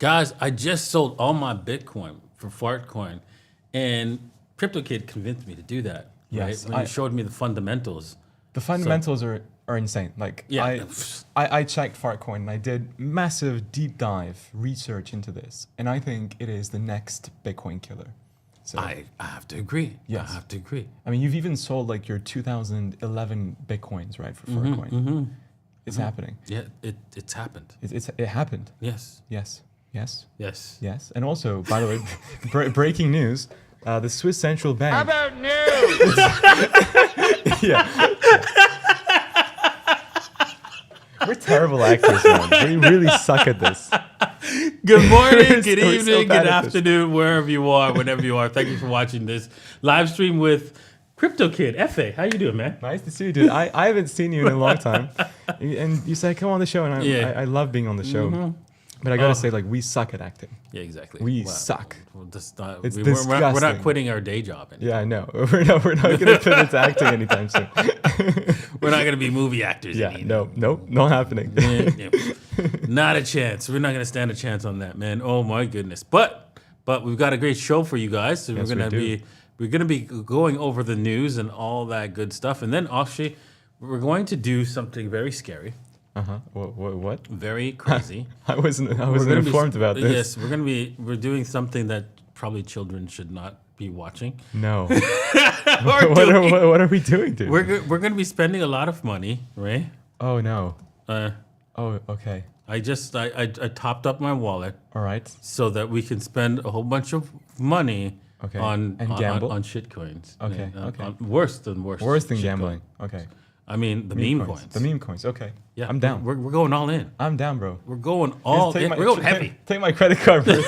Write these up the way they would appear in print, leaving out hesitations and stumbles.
Guys, I just sold all my Bitcoin for Fartcoin, and CryptoKid convinced me to do that. Yes, right? When he showed me the fundamentals. The fundamentals are insane. Like I checked Fartcoin and I did massive deep dive research into this, and I think it is the next Bitcoin killer. So I have to agree. Yes. I have to agree. I mean, you've even sold like your 2011 Bitcoins, right, for Fartcoin. It's happening. Yeah, it's happened. It happened. Yes. Yes. Yes. Yes. Yes. And also, by the way, breaking news: the Swiss central bank. How about news? Yeah. We're terrible actors, man. We really suck at this. Good morning, good We're so evening, bad good at this. afternoon, wherever you are, whenever you are. Thank you for watching this live stream with CryptoKid. F.A., how you doing, man? Nice to see you, dude. I haven't seen you in a long time. And you said, come on the show. And I love being on the show. But I got to say, like, we suck at acting. Yeah, exactly. We suck. We're Disgusting. not quitting our day job anymore. Yeah, I know. We're not going to put into acting anytime soon. We're not going to be movie actors. Yeah, nope, not happening. Yeah. Not a chance. We're not going to stand a chance on that, man. Oh my goodness. But we've got a great show for you guys. So Yes, we're going to be going over the news and all that good stuff. And then actually, we're going to do something very scary. What? Very crazy. I wasn't informed about this. Yes, we're doing something that probably children should not be watching. No. What are we doing, dude? We're going to be spending a lot of money, right? Oh no. Uh, Oh, okay. I topped up my wallet All right. so that we can spend a whole bunch of money Okay. on gamble? on shit coins. Okay, Yeah, okay. Worse than Worse than shit gambling. coin. Okay. I mean the meme coins. The meme coins. Okay. Yeah, I'm down. We're going all in. I'm down, bro. We're going all Take in. my- We're going heavy. Take my credit card, bro.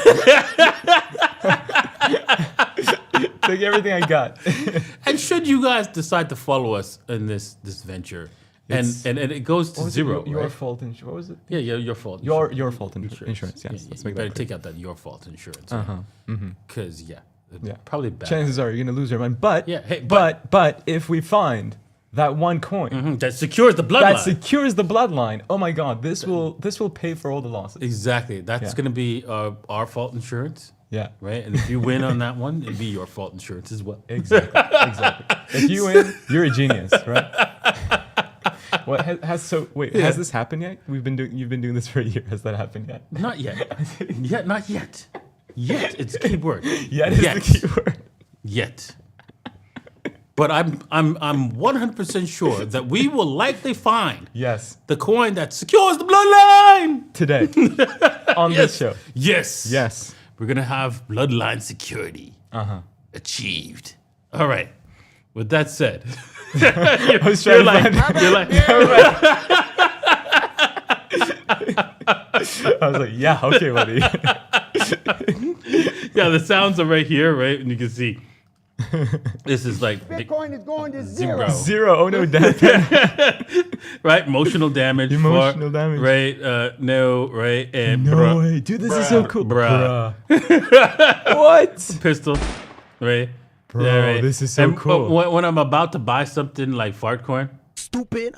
Take everything I got. And should you guys decide to follow us in this venture, and it goes to zero, Your right? fault insurance. What was it? Yeah, your fault. Your fault insurance. Yes. Yeah, Let's you make better that take out that your fault insurance. Because yeah, probably bad. Chances are you're gonna lose your mind. But Yeah, hey, but if we find that one coin that secures the bloodline. that secures the bloodline, oh my God, this will pay for all the losses. Exactly. That's Yeah. going to be our fault insurance, Yeah. right? And if you win on that one, it'd be your fault insurance as well. Exactly. If you win, you're a genius, right? What has this happened yet? You've been doing this for a year. Has that happened yet? Not yet. Not yet. Yet. It's a key word. Yet is the key word. Yet. But I'm 100% sure that we will likely find Yes. the coin that secures the bloodline Today on this show. Yes. Yes. We're gonna have bloodline security achieved. All right. With that said, I was trying to find I was like, yeah, okay, buddy. yeah, the sounds are right here, right? And you can see this is like Bitcoin is going to zero. Zero. Oh no, death. right? Emotional damage. Emotional damage. Right? No, right? And No way, dude, this is so cool. Bruh. What? Pistol, right? Bro, this is so cool. When I'm about to buy something like Fartcoin, Stupid.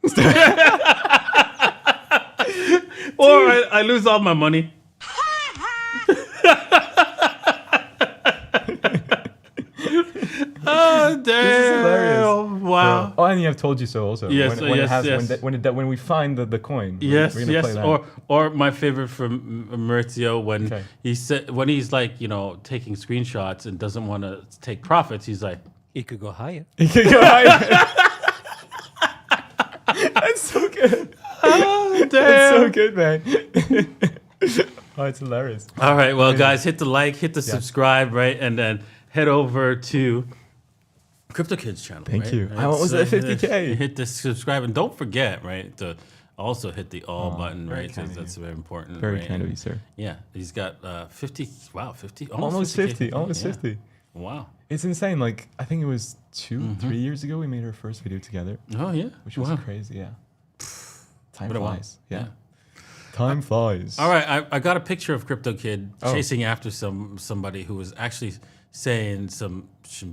or I lose all my money. Oh damn! This is hilarious. Wow. Oh, and you have told you so also. Yes, when we find the coin. Yes, we're gonna play that. or my favorite from Maurizio when he said when he's like taking screenshots and doesn't want to take profits, he's like he could go higher. He could go higher. That's so good. Oh damn! That's so good, man. Oh, it's hilarious. All right, well, guys, hit the like, hit the subscribe, right, and then head over to CryptoKid's channel. Thank you. Right? I almost at 50K. Hit the subscribe and don't forget, right, to also hit the all button, right? kind of That's very important. Very right? kind of you, sir. Yeah, he's got 50. Wow, 50. Almost 50. Almost 50. Wow. It's insane. Like, I think it was 3 years ago we made our first video together. Oh yeah, Which was crazy. Yeah. Time What a while. flies. Yeah. Time flies. All right, I got a picture of CryptoKid chasing after somebody who was actually saying some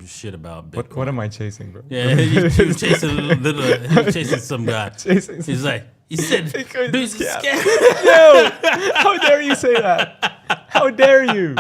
shit about Bitcoin. What am I chasing, bro? Yeah, he was chasing some guy. Chasing some He's like, he said, Bitcoin's "Bitch, a scam." scam." No! How dare you say that? How dare you?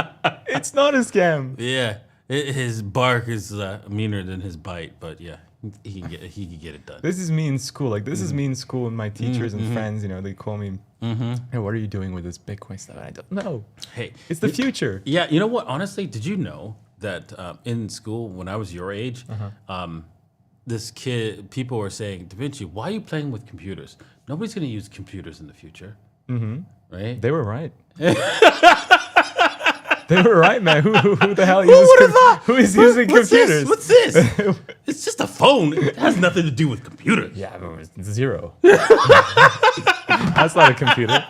It's not a scam. Yeah, his bark is meaner than his bite, but yeah, he can get it done. This is me in school. Like this is me in school, and my teachers and friends, you know, they call me, hey, what are you doing with this Bitcoin stuff? I don't know. Hey, It's the future. Yeah, you know what? Honestly, did you know that in school when I was your age, people were saying, Da Vinci, why are you playing with computers? Nobody's going to use computers in the future, right? They were right. They were right, man. Who the hell who is using computers? What's this? It's just a phone. It has nothing to do with computers. Yeah, but it's zero. That's not a computer.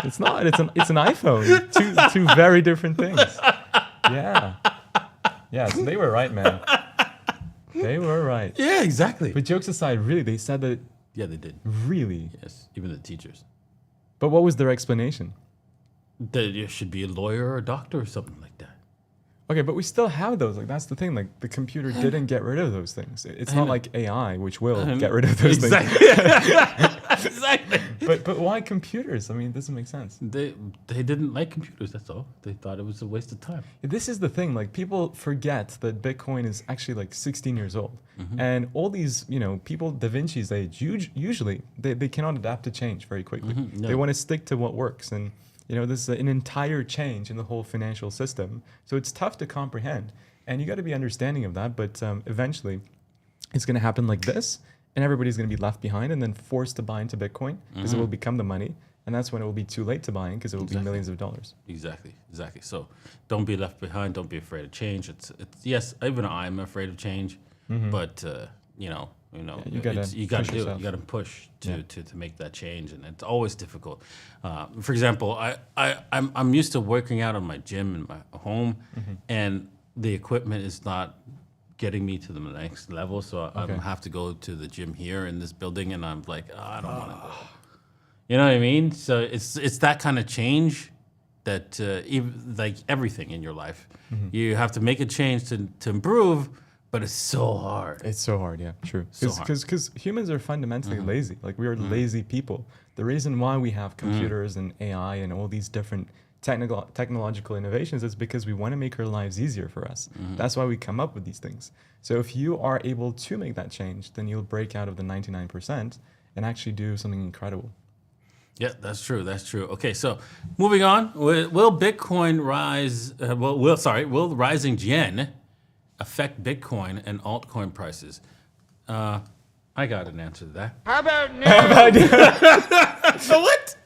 It's not. It's an iPhone. Two very different things. Yeah. Yeah, so they were right, man. They were right. Yeah, exactly. But jokes aside, really, they said that. Yeah, they did. Really? Yes, even the teachers. But what was their explanation? That you should be a lawyer or a doctor or something like that. Okay, but we still have those. Like that's the thing. Like the computer didn't get rid of those things. It's not like AI, which will get rid of those things. Exactly. But why computers? I mean, it doesn't make sense. They didn't like computers. That's all. They thought it was a waste of time. This is the thing. Like people forget that Bitcoin is actually like 16 years old, and all these people Da Vinci's age usually they cannot adapt to change very quickly. No. They want to stick to what works and. This is an entire change in the whole financial system. So it's tough to comprehend. And you got to be understanding of that. But eventually, it's going to happen like this. And everybody's going to be left behind and then forced to buy into Bitcoin because it will become the money. And that's when it will be too late to buy in because it will be millions of dollars. Exactly. So don't be left behind. Don't be afraid of change. It's yes, even I'm afraid of change. But, you gotta do it. You got to push to make that change, and it's always difficult. For example, I'm used to working out on my gym in my home, and the equipment is not getting me to the next level. So I have to go to the gym here in this building, and I'm like, I don't want to go. You know what I mean? So it's that kind of change that even like everything in your life, you have to make a change to improve. But it's so hard. It's so hard, yeah, true. Because humans are fundamentally lazy. Like we are lazy people. The reason why we have computers and AI and all these different technological innovations is because we want to make our lives easier for us. That's why we come up with these things. So if you are able to make that change, then you'll break out of the 99% and actually do something incredible. Yeah, that's true. That's true. Okay, so moving on. Will Bitcoin rise? Will rising yen affect Bitcoin and altcoin prices? I got an answer to that. How about now? So what?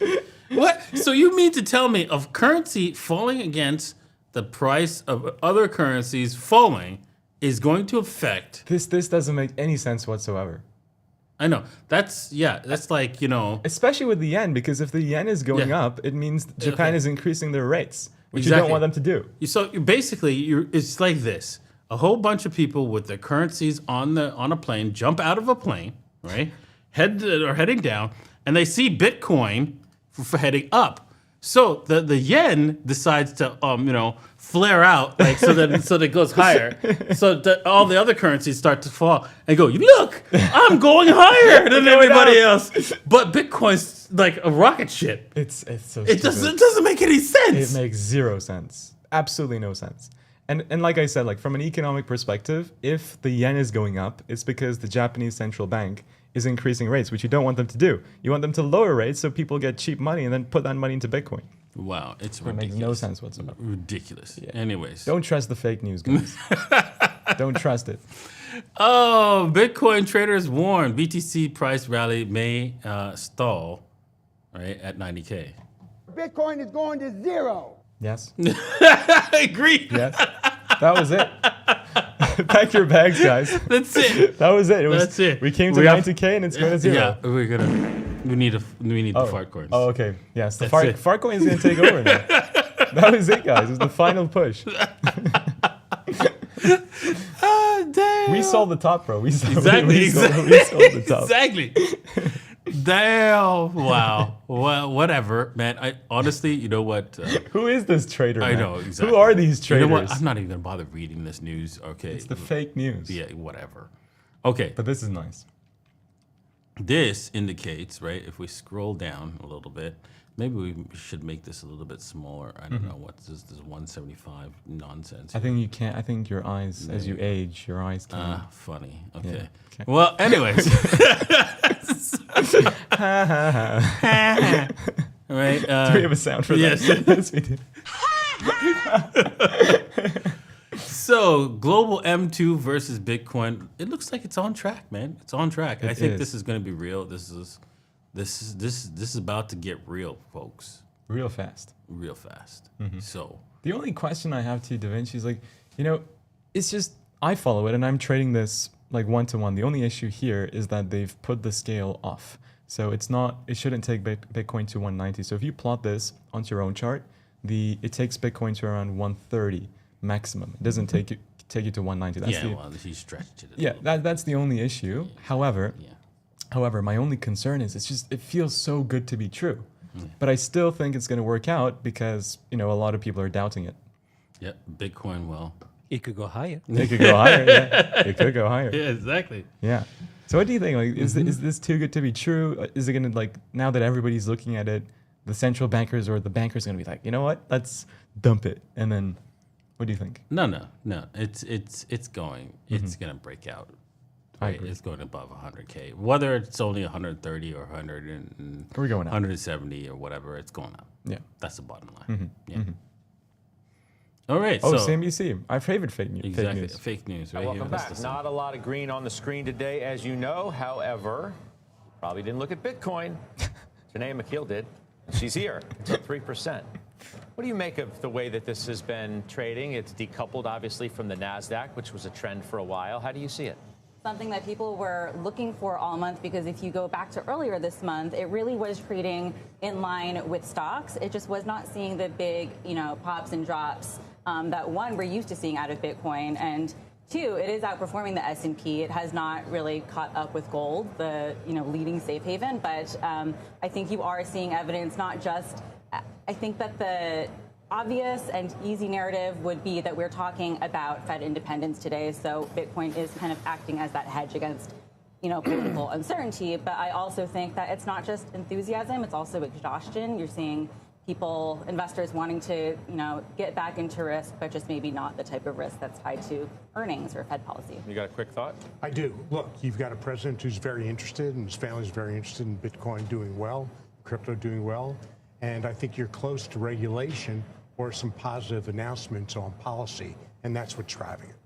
What? So you mean to tell me of currency falling against the price of other currencies falling is going to affect... This doesn't make any sense whatsoever. I know. That's like, Especially with the yen, because if the yen is going up, it means Japan is increasing their rates, which you don't want them to do. So it's like this. A whole bunch of people with their currencies on a plane jump out of a plane, right? Heading down, and they see Bitcoin for heading up. So the yen decides to flare out so that it goes higher. So that all the other currencies start to fall and go, look, I'm going higher than everybody else. But Bitcoin's like a rocket ship. It's so stupid. It doesn't make any sense. It makes zero sense. Absolutely no sense. And like I said, like from an economic perspective, if the yen is going up, it's because the Japanese central bank is increasing rates, which you don't want them to do. You want them to lower rates so people get cheap money and then put that money into Bitcoin. Wow, it's ridiculous. It makes no sense whatsoever. Ridiculous. Yeah. Anyways. Don't trust the fake news, guys. Don't trust it. Oh, Bitcoin traders warn BTC price rally may stall, right, at 90K. Bitcoin is going to zero. Yes. I agree. Yes. That was it. Pack your bags, guys. That's it. That was it. That's it. We came to 90K and it's going to zero. Yeah, we need the Fartcoins. Oh, okay. Yes, the Fartcoin is going to take over now. That was it, guys. It was the final push. Damn. We sold the top, bro. We sold the top. Exactly. Damn. Wow. Well, whatever, man. I honestly, you know what? Who is this trader, man? I know, exactly. Who are these traders? You know what? I'm not even going to bother reading this news. Okay. It's the fake news. Yeah, whatever. Okay. But this is nice. This indicates, right, if we scroll down a little bit, Maybe we should make this a little bit smaller. I don't know what's this 175 nonsense. I think you can't. I think your eyes, as you age, your eyes can. Funny. Okay. Yeah. Okay. Well, anyways. Right. Do we have a sound for that? Yes. Yes, we do. So, global M2 versus Bitcoin. It looks like it's on track, man. It's on track. I think this is going to be real. This is about to get real, folks. Real fast. Real fast. So the only question I have to Da Vinci is like, it's just I follow it and I'm trading this like 1-to-1. The only issue here is that they've put the scale off. So it shouldn't take Bitcoin to 190. So if you plot this onto your own chart, it takes Bitcoin to around 130 maximum. It doesn't take you to 190. Well, he stretched it. That's the only issue. However, my only concern is it feels so good to be true. But I still think it's going to work out because, a lot of people are doubting it. Yep, Bitcoin will. It could go higher. It could go higher, yeah. It could go higher. Yeah, exactly. Yeah. So what do you think? Like, is this too good to be true? Is it going to, like, now that everybody's looking at it, the central bankers or the bankers are going to be like, you know what? Let's dump it. And then what do you think? No. It's going. It's going to break out. Right? It's going above 100K. Whether it's only 130 or 100 and we're going up. 170 or whatever, it's going up. Yeah. That's the bottom line. All right. Oh, so CNBC. Our favorite fake news. Exactly. Fake news, right? Welcome back. Not a lot of green on the screen today, as you know. However, probably didn't look at Bitcoin. Janae McKeel did. She's here. It's up 3%. What do you make of the way that this has been trading? It's decoupled, obviously, from the NASDAQ, which was a trend for a while. How do you see it? Something that people were looking for all month, because if you go back to earlier this month, it really was trading in line with stocks. It just was not seeing the big, pops and drops that one we're used to seeing out of Bitcoin, and two, it is outperforming the S&P. It has not really caught up with gold, the leading safe haven. But I think you are seeing evidence, not just. I think that the obvious and easy narrative would be that we're talking about Fed independence today. So Bitcoin is kind of acting as that hedge against, political uncertainty. But I also think that it's not just enthusiasm; it's also exhaustion. You're seeing investors wanting to, get back into risk, but just maybe not the type of risk that's tied to earnings or Fed policy. You got a quick thought? I do. Look, you've got a president who's very interested, and his family's very interested in Bitcoin doing well, crypto doing well, and I think you're close to regulation or some positive announcements on policy, and that's what's driving it.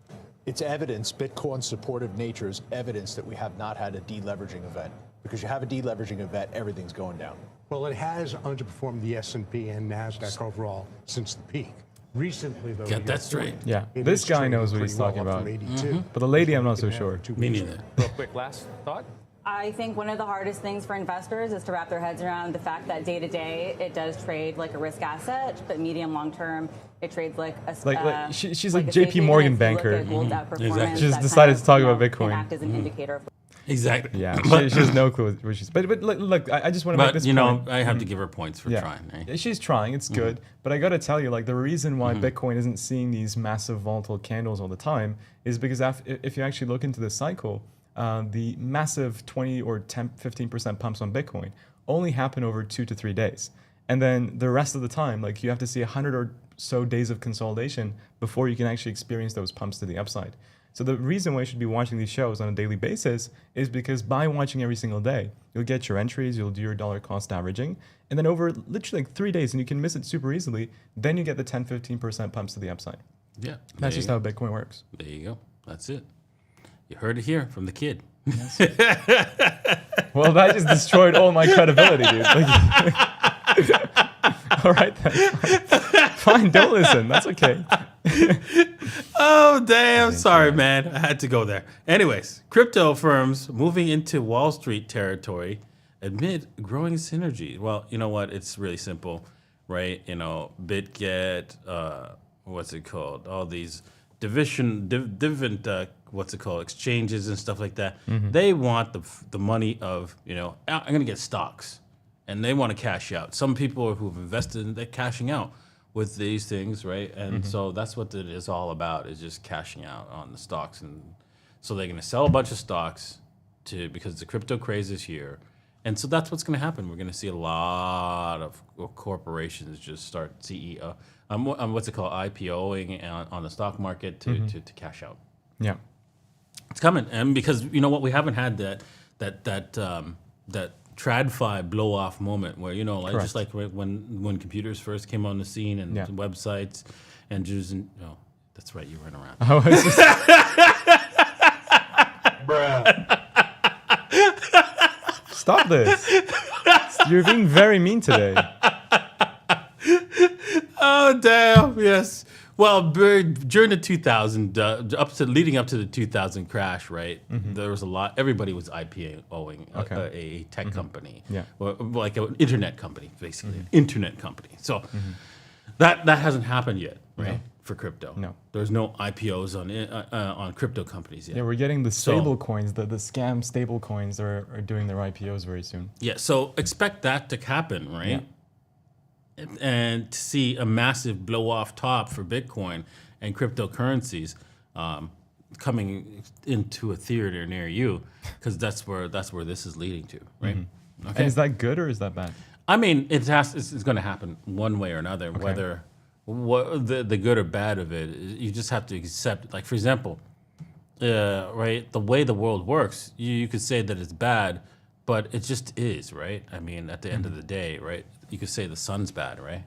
It's evidence, Bitcoin's supportive nature is evidence that we have not had a deleveraging event. Because you have a deleveraging event, everything's going down. Well, it has underperformed the S&P and NASDAQ overall since the peak. Recently, though, get that straight. Yeah, this guy knows what he's talking about. But the lady, I'm not so sure. Me neither. Real quick, last thought? I think one of the hardest things for investors is to wrap their heads around the fact that day to day it does trade like a risk asset, but medium long term it trades like a she's like JP Morgan banker. Exactly. She just decided to talk about Bitcoin. Can act as an indicator. Exactly. Yeah, she has no clue what she's. But look, I just want to make this point. I have to give her points for trying. Right? She's trying. It's good. But I got to tell you, like, the reason why Bitcoin isn't seeing these massive volatile candles all the time is because if you actually look into this cycle, the massive 20 or 10, 15% pumps on Bitcoin only happen over 2 to 3 days. And then the rest of the time, like, you have to see 100 or so days of consolidation before you can actually experience those pumps to the upside. So the reason why you should be watching these shows on a daily basis is because by watching every single day, you'll get your entries, you'll do your dollar cost averaging, and then over literally like 3 days, and you can miss it super easily, then you get the 10, 15% pumps to the upside. Yeah. That's just how Bitcoin works. There you go. That's it. You heard it here from the kid. Yes. Well, that just destroyed all my credibility, dude. All right, then. Fine, don't listen. That's okay. Oh, damn. Sorry, man. I had to go there. Anyways, crypto firms moving into Wall Street territory amid growing synergy. Well, you know what? It's really simple, right? BitGet, what's it called? All these different exchanges and stuff like that. They want the money of, I'm going to get stocks, and they want to cash out. Some people who've invested, they're cashing out with these things, right? And so that's what it is all about, is just cashing out on the stocks. And so they're going to sell a bunch of stocks because the crypto craze is here, And so that's what's going to happen. We're going to see a lot of corporations just start CEO, what's it called, IPOing on the stock market to cash out. Yeah, it's coming, and because you know what, we haven't had that TradFi blow off moment where just like when computers first came on the scene and websites and just that's right, you weren't around. Bruh. Stop this. You're being very mean today. Oh, damn. Yes. Well, during the 2000, leading up to the 2000 crash, right? There was a lot. Everybody was IPOing a tech company, or like an internet company, basically, an internet company. So that hasn't happened yet, right? No. For crypto, no. There's no IPOs on crypto companies yet. Yeah, we're getting the stable coins. The scam stable coins are doing their IPOs very soon. Yeah, so expect that to happen, right? Yeah. And to see a massive blow off top for Bitcoin and cryptocurrencies coming into a theater near you, because that's where this is leading to, right? Okay. And is that good or is that bad? I mean, it's going to happen one way or another. Okay. Whether the good or bad of it, you just have to accept. Like, for example, right, the way the world works, you could say that it's bad, but it just is, right? I mean, at the end of the day, right, you could say the sun's bad, right?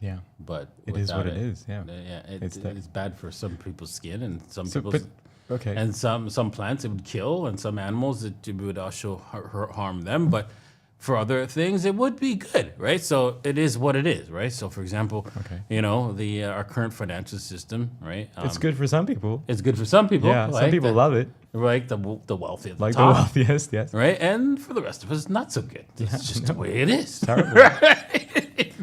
Yeah. But it is what it is. Yeah. It's bad for some people's skin and some people's. Okay. And some plants it would kill, and some animals it would also harm them, but for other things, it would be good, right? So it is what it is, right? So, for example, our current financial system, right? It's good for some people. It's good for some people. Yeah, some people love it. Right, the wealthy at the top. The wealthiest, yes. Right, and for the rest of us, not so good. It's just the way it is. Terrible. Right?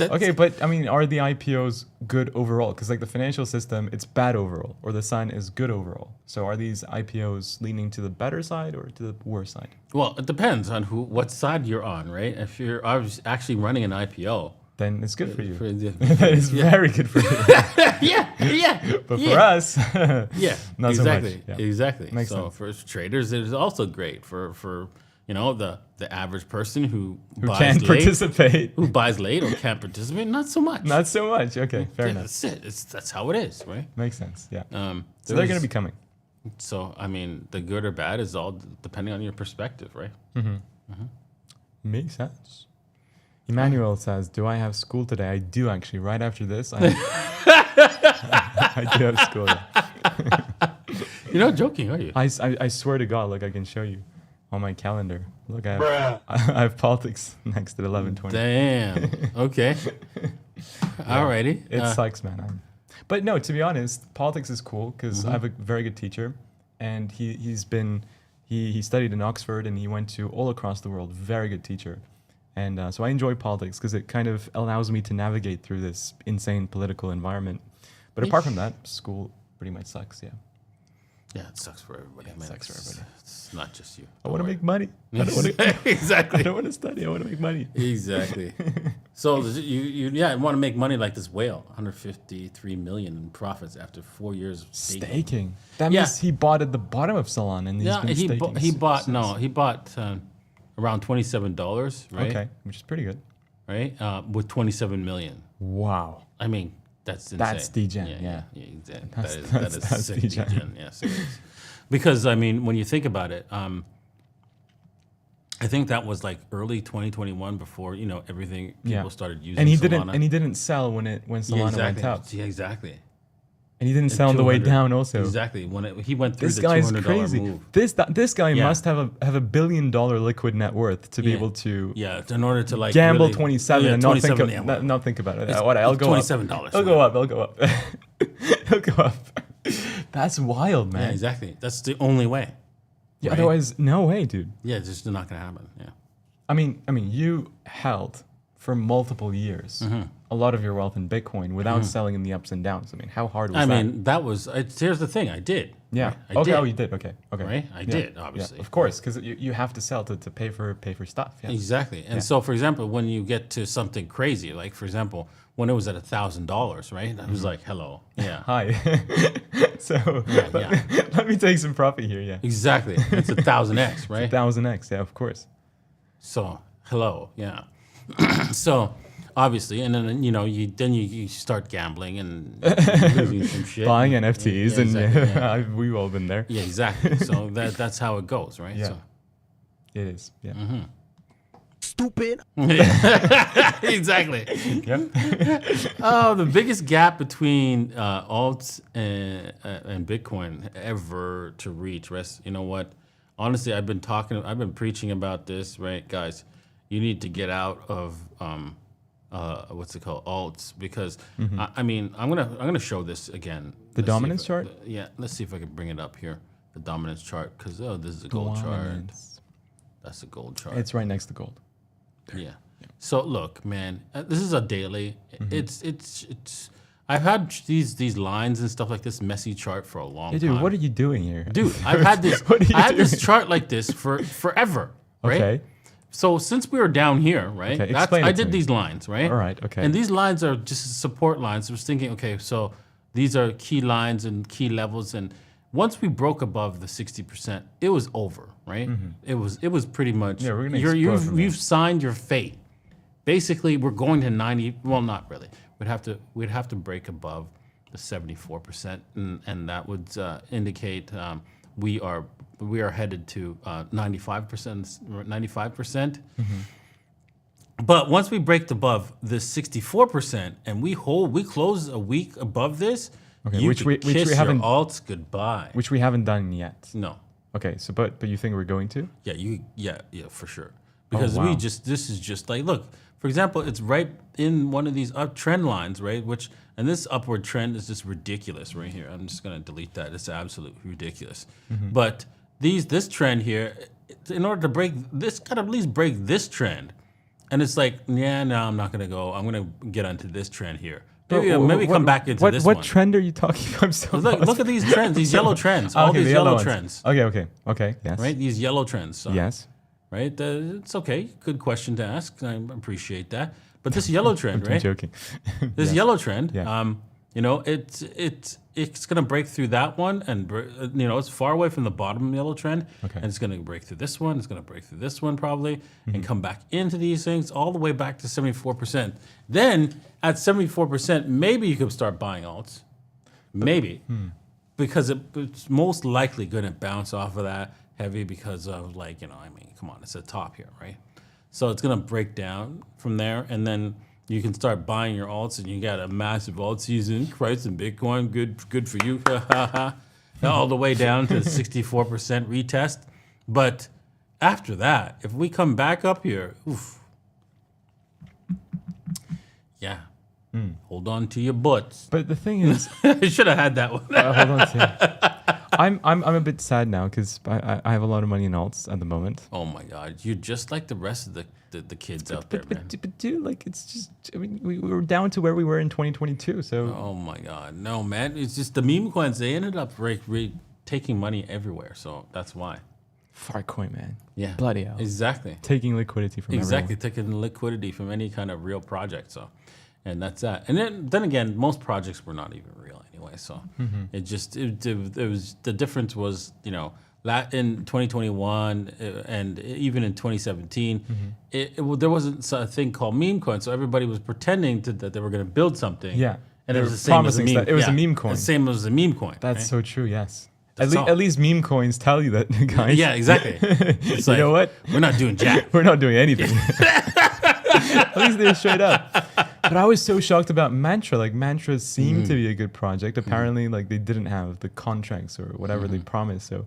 Okay, but I mean, are the IPOs good overall? Because like the financial system, it's bad overall, or the sun is good overall. So are these IPOs leaning to the better side or to the worse side? Well, it depends on what side you're on, right? If you're actually running an IPO, then it's good for you. That is very good for you. yeah. But for us, not exactly, so much. Yeah. Exactly. Makes so sense. For traders, it is also great for the average person who can't participate, who buys late or can't participate. Not so much. Not so much. Okay, fair enough. That's it. That's how it is, right? Makes sense. Yeah. So they're going to be coming. So I mean, the good or bad is all depending on your perspective, right? Makes sense. Emmanuel says, "Do I have school today?" I do actually. Right after this, I do have school. You're not joking, are you? I swear to God, look, I can show you on my calendar. Look, I have politics next at 11:20. Damn. Okay. Alrighty. It sucks, man. But no, to be honest, politics is cool because I have a very good teacher, and he studied in Oxford and he went to all across the world. Very good teacher. And so I enjoy politics because it kind of allows me to navigate through this insane political environment. But apart from that, school pretty much sucks, yeah. Yeah, it sucks for everybody. It sucks for everybody. It's not just you. I want to make money. Exactly. I don't want to study. I want to make money. Exactly. So you want to make money like this whale, 153 million in profits after 4 years of staking. That means he bought at the bottom of Solana and he's been staking. He bought around $27, right? Okay, which is pretty good. Right? With 27 million. Wow. I mean, that's insane. That's degen, yeah. Exactly. That is sick degen. Yes, it is. Because, I mean, when you think about it, I think that was like early 2021 before, everything people started using Solana. And he didn't sell when Solana went up. Yeah, exactly. And he didn't sell on the way down also. Exactly. He went through the $200 crazy. move. This guy must have $1 billion liquid net worth to be able to in order to like gamble really, 27 and not think about it. I'll go $27. I'll go up. He'll go up. That's wild, man. Yeah, exactly. That's the only way. Yeah, right? Otherwise, no way, dude. Yeah, it's just not gonna happen. Yeah. I mean, you held for multiple years a lot of your wealth in Bitcoin without selling in the ups and downs. I mean, how hard was that? I mean, here's the thing. I did. Yeah. Right? I did. Oh, you did. Okay. Right? I did, obviously. Yeah, of course, because you have to sell to pay for stuff. Yeah. Exactly. And so, for example, when you get to something crazy, like, for example, when it was at $1,000, right? I was like, hello. Yeah. Hi. So let me take some profit here. Yeah. Exactly. It's 1,000x, right? It's 1,000x. Yeah, of course. So Hello, yeah. So obviously, and then you start gambling and losing some shit, buying NFTs, yeah, exactly, and we've all been there. Yeah, exactly. So that's how it goes, right? Yeah, so. It is. Yeah. Stupid. Exactly. Yep. Oh, the biggest gap between alts and Bitcoin ever to reach. You know what? Honestly, I've been preaching about this, right, guys? You need to get out of what's it called, alts, because I mean, I'm gonna show this again. The dominance chart. Yeah, let's see if I can bring it up here. The dominance chart, because this is a gold chart. That's a gold chart. It's right next to gold. Yeah. So look, man, this is a daily. It's. I've had these lines and stuff like this messy chart for a long time. Dude, what are you doing here? Dude, I've had this. I had this chart like this for forever. Right. Okay. So since we were down here, right? Okay, I did these lines, right? All right. Okay. And these lines are just support lines. I was thinking, okay, so these are key lines and key levels, and once we broke above the 60%, it was over, right? It was pretty much. Yeah, we're gonna you've signed your fate. Basically, we're going to 90. Well, not really. We'd have to break above the 74%, and that would indicate we are headed to 95%. 95%. But once we break above the 64%, and we close a week above this. Okay, you which we haven't alts goodbye. Which we haven't done yet. No. Okay, so but you think we're going to? Yeah, for sure. Because this is just like, look, for example, it's right in one of these uptrend lines, right? And this upward trend is just ridiculous right here. I'm just gonna delete that. It's absolutely ridiculous. But this trend here, in order to break this, gotta at least break this trend. And it's like, yeah, no, I'm not gonna go. I'm gonna get onto this trend here. Maybe come back into this one. What trend are you talking about? Look at these trends, these yellow trends, all these yellow trends. Okay, yes. Right, these yellow trends. So, yes. Right, it's okay. Good question to ask. I appreciate that. But this yellow trend, right? I'm joking. This yellow trend, yeah. It's gonna break through that one, and it's far away from the bottom yellow trend, and it's gonna break through this one. It's gonna break through this one probably, and come back into these things all the way back to 74%. Then at 74%, maybe you could start buying alts, maybe, because it's most likely gonna bounce off of that heavy because of come on, it's a top here, right? So it's gonna break down from there, and then you can start buying your alts, and you got a massive alt season, price in Bitcoin, good for you, all the way down to 64% retest. But after that, if we come back up here, hold on to your butts. But the thing is, I should have had that one. Hold on. I'm a bit sad now because I have a lot of money in alts at the moment. Oh my God, you're just like the rest of the kids out there, man. But dude, it's just, I mean, we were down to where we were in 2022. So. Oh my God, no, man. It's just the meme coins. They ended up taking money everywhere, so that's why. Fartcoin, man. Yeah. Bloody hell. Exactly. Taking liquidity from everyone. Taking liquidity from any kind of real project. So, and that's that. And then again, most projects were not even real anyway. So it was, the difference was, in 2021 and even in 2017, there wasn't a thing called meme coin. So everybody was pretending that they were going to build something. Yeah. And it was the same as a meme. It was a meme coin. The same as a meme coin. That's so true. Yes. At least meme coins tell you that, guys. Yeah, exactly. It's you know what? We're not doing jack. We're not doing anything. At least they're straight up. But I was so shocked about Mantra. Like, Mantra seemed to be a good project. Apparently, they didn't have the contracts or whatever they promised. So,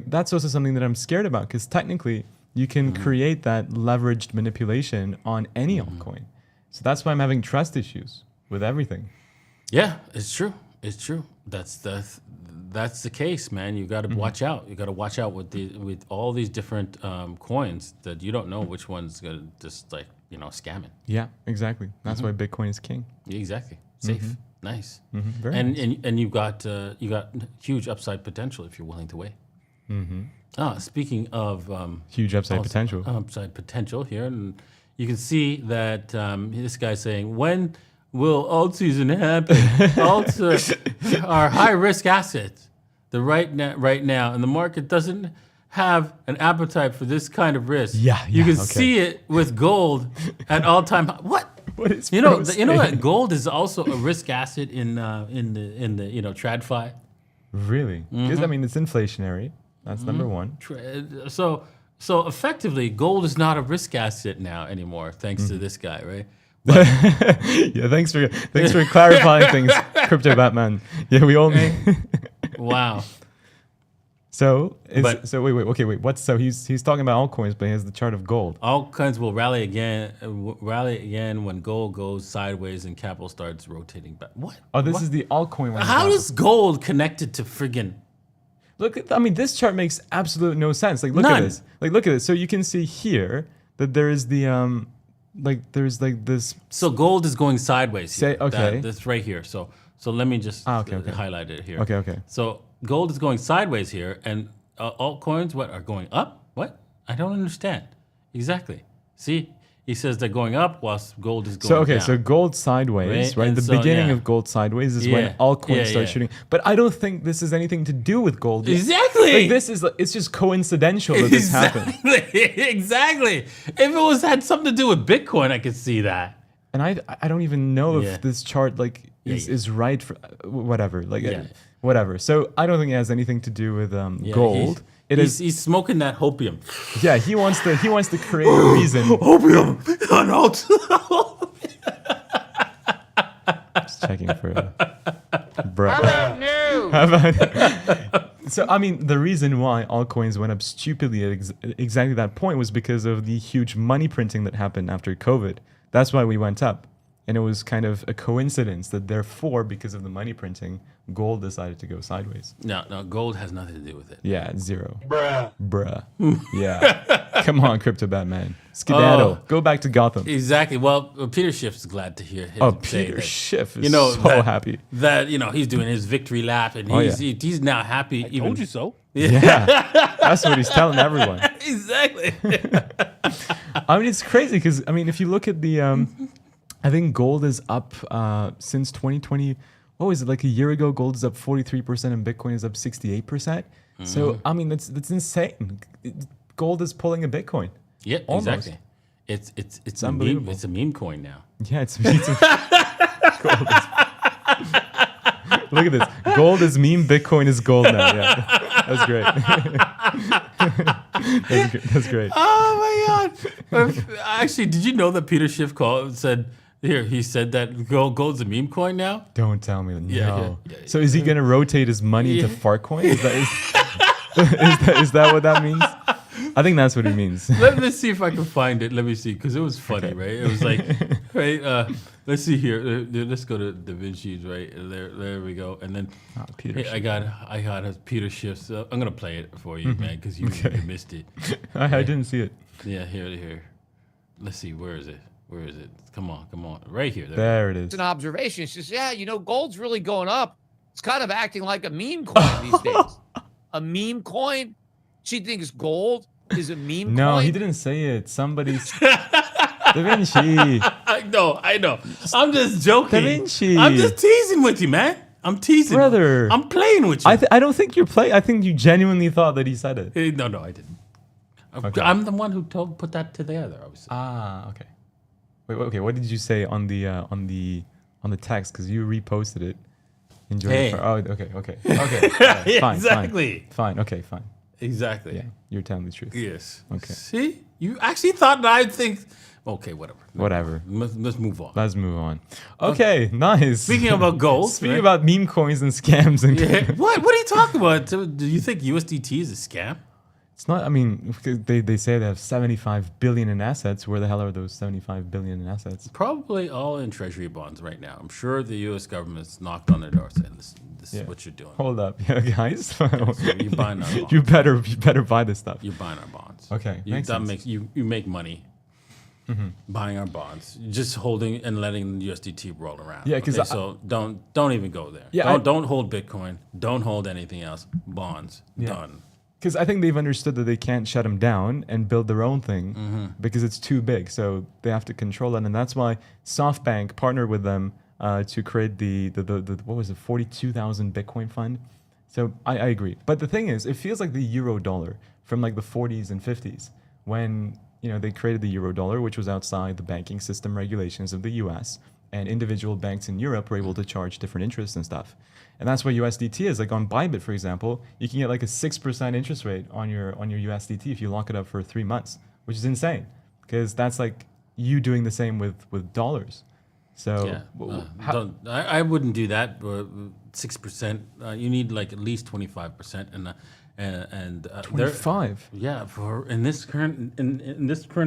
that's also something that I'm scared about, because technically, you can create that leveraged manipulation on any altcoin. So that's why I'm having trust issues with everything. Yeah, it's true. It's true. That's the case, man. You got to watch out. You got to watch out with all these different coins that you don't know which one's gonna just scamming. Yeah, exactly. That's why Bitcoin is king. Exactly. Safe. Nice. Very nice. And you got huge upside potential if you're willing to wait. Speaking of huge upside potential. Upside potential here, and you can see that this guy's saying, when will alt season happen? Alts are high risk assets. Right now, and the market doesn't have an appetite for this kind of risk, Yeah, you can okay. see it with gold at all time. What? What is You know Pro that saying? gold is also a risk asset in the TradFi. Really? Because I mean, it's inflationary. That's number one. So effectively, gold is not a risk asset now anymore, thanks to this guy, right? Yeah, thanks for clarifying things, Crypto Batman. Yeah, we all. Wow. So wait. What's so he's talking about altcoins, but he has the chart of gold. Altcoins will rally again when gold goes sideways and capital starts rotating back. What? Oh, this is the altcoin one. How is gold connected to friggin'? Look, I mean, this chart makes absolute no sense. Like, look None. at this. Like, look at this. So you can see here that there is the there's like this. So gold is going sideways here. Okay. That's right here. So let me just Okay. highlight it here. Okay. So gold is going sideways here, and altcoins are going up? What? I don't understand. Exactly. See, he says they're going up whilst gold is going down. So gold sideways, right? And The so, beginning yeah. of gold sideways is when altcoins start shooting. But I don't think this has anything to do with gold. Exactly. Like this is, it's just coincidental that this happened. Exactly. If it had something to do with Bitcoin, I could see that. And I don't even know Yeah. if this chart is right for whatever. Yeah. Whatever. So I don't think it has anything to do with gold. He's smoking that hopium. Yeah, he wants to create a reason. Hopium on alt. Just checking for bruh. How about so I mean, the reason why altcoins went up stupidly at exactly that point was because of the huge money printing that happened after COVID. That's why we went up. And it was kind of a coincidence that therefore, because of the money printing, gold decided to go sideways. No, gold has nothing to do with it. Yeah, it's zero. Bruh. Yeah. Come on, Crypto Batman. Skedaddle. Go back to Gotham. Exactly. Well, Peter Schiff is glad to hear him say Peter that, Schiff is so happy. that he's doing his victory lap, and he's now happy. I Told you so. Yeah. That's what he's telling everyone. Exactly. I mean, it's crazy because, I mean, if you look at the, I think gold is up since 2020. What was it, like a year ago? Gold is up 43% and Bitcoin is up 68%. So, I mean, that's insane. Gold is pulling a Bitcoin. Yeah, Almost. exactly. It's unbelievable. It's a meme coin now. Yeah, it's gold look at this. Gold is meme, Bitcoin is gold now. Yeah, that's great. That's great. Oh my God! Actually, did you know that Peter Schiff said that gold's a meme coin now? Don't tell me. No. Yeah. So is he gonna rotate his money into Fartcoin? Is that what that means? I think that's what it means. Let me see if I can find it. Let me see, because it was funny, right? It was like, right? Let's see here. Let's go to Da Vinci's, right? There we go. And then Peter I got a Peter Schiff. So I'm gonna play it for you, man, because you missed it. I didn't see it. Yeah, here. Let's see. Where is it? Come on. Right here. There it is. It's an observation. She says, gold's really going up. It's kind of acting like a meme coin these days. A meme coin? She thinks gold is a meme coin? No, he didn't say it. Somebody's... Da Vinci. I know. I'm just joking. Da Vinci. I'm just teasing with you, man. I'm teasing. Brother. I'm playing with you. I don't think you're playing. I think you genuinely thought that he said it. No, I didn't. Okay. I'm the one who put that together, obviously. Okay. Wait, okay. What did you say on the text? Because you reposted it. Enjoy. Hey. Okay. Right, fine. Exactly. Fine. Okay. Fine. Exactly. Yeah, you're telling the truth. Yes. Okay. See, you actually thought that I'd think. Okay, whatever. Whatever. Let's move on. Let's move on. Okay, nice. Speaking about gold. Speaking about meme coins and scams and What are you talking about? Do you think USDT is a scam? It's not. I mean, they say they have 75 billion in assets. Where the hell are those 75 billion in assets? Probably all in treasury bonds right now. I'm sure the U.S. government's knocked on their door saying, "This is what you're doing." Hold up, guys. You're buying our bonds. You better buy this stuff. You're buying our bonds. Okay, You make money buying our bonds, just holding and letting the USDT roll around. Yeah, because so don't even go there. Yeah, don't hold Bitcoin. Don't hold anything else. Bonds. Done. Because I think they've understood that they can't shut them down and build their own thing because it's too big. So they have to control it, and that's why SoftBank partnered with them to create the what was it, 42,000 Bitcoin fund, So I agree. But the thing is, it feels like the euro dollar from like the 40s and 50s when, they created the euro dollar, which was outside the banking system regulations of the US, and individual banks in Europe were able to charge different interests and stuff. And that's what USDT is. Like on Bybit, for example, you can get like a 6% interest rate on your USDT if you lock it up for 3 months, which is insane because that's like you doing the same with dollars. So I wouldn't do that. 6%. You need like at least 25%, and 25. For in this current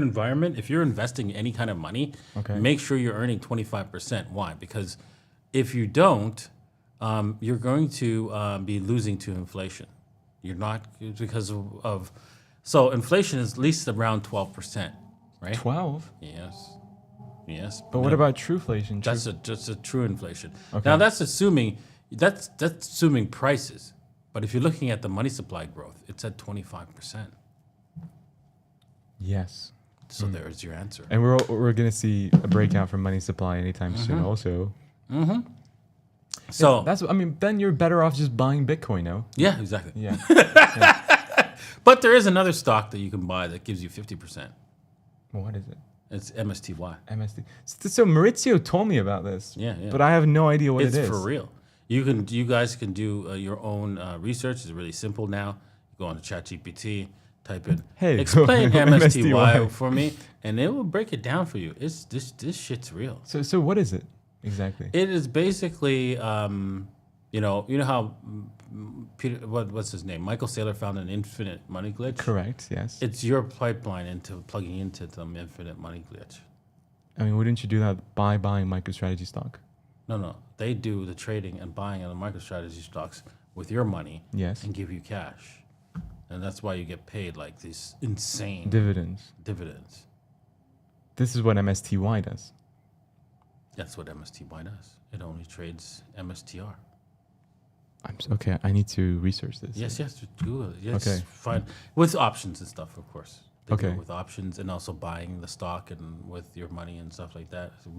environment, if you're investing any kind of money, make sure you're earning 25%. Why? Because if you don't, you're going to be losing to inflation. You're not because of so inflation is at least around 12%, right? 12. Yes. But what about trueflation? That's just a true inflation. Okay. Now that's assuming prices. But if you're looking at the money supply growth, it's at 25%. Yes. So there's your answer. And we're going to see a breakout from money supply anytime soon also. So then you're better off just buying Bitcoin, no? Yeah, exactly. Yeah. But there is another stock that you can buy that gives you 50%. What is it? It's MSTY. So Maurizio told me about this. Yeah. But I have no idea what it is. It's for real. You guys can do your own research. It's really simple now. You go on to ChatGPT, type in, explain MSTY for me, and it will break it down for you. It's this shit's real. So what is it exactly? It is basically, you know how what's his name? Michael Saylor found an infinite money glitch. Correct. Yes. It's your pipeline plugging into some infinite money glitch. I mean, wouldn't you do that by buying MicroStrategy stock? No. They do the trading and buying of the MicroStrategy stocks with your money. Yes. And give you cash. And that's why you get paid like these insane dividends. This is what MSTY does. That's what MSTY does. It only trades MSTR. Okay, I need to research this. Yes, Google it. Yes, okay. Fine. With options and stuff, of course. They do it with options and also buying the stock and with your money and stuff like that. So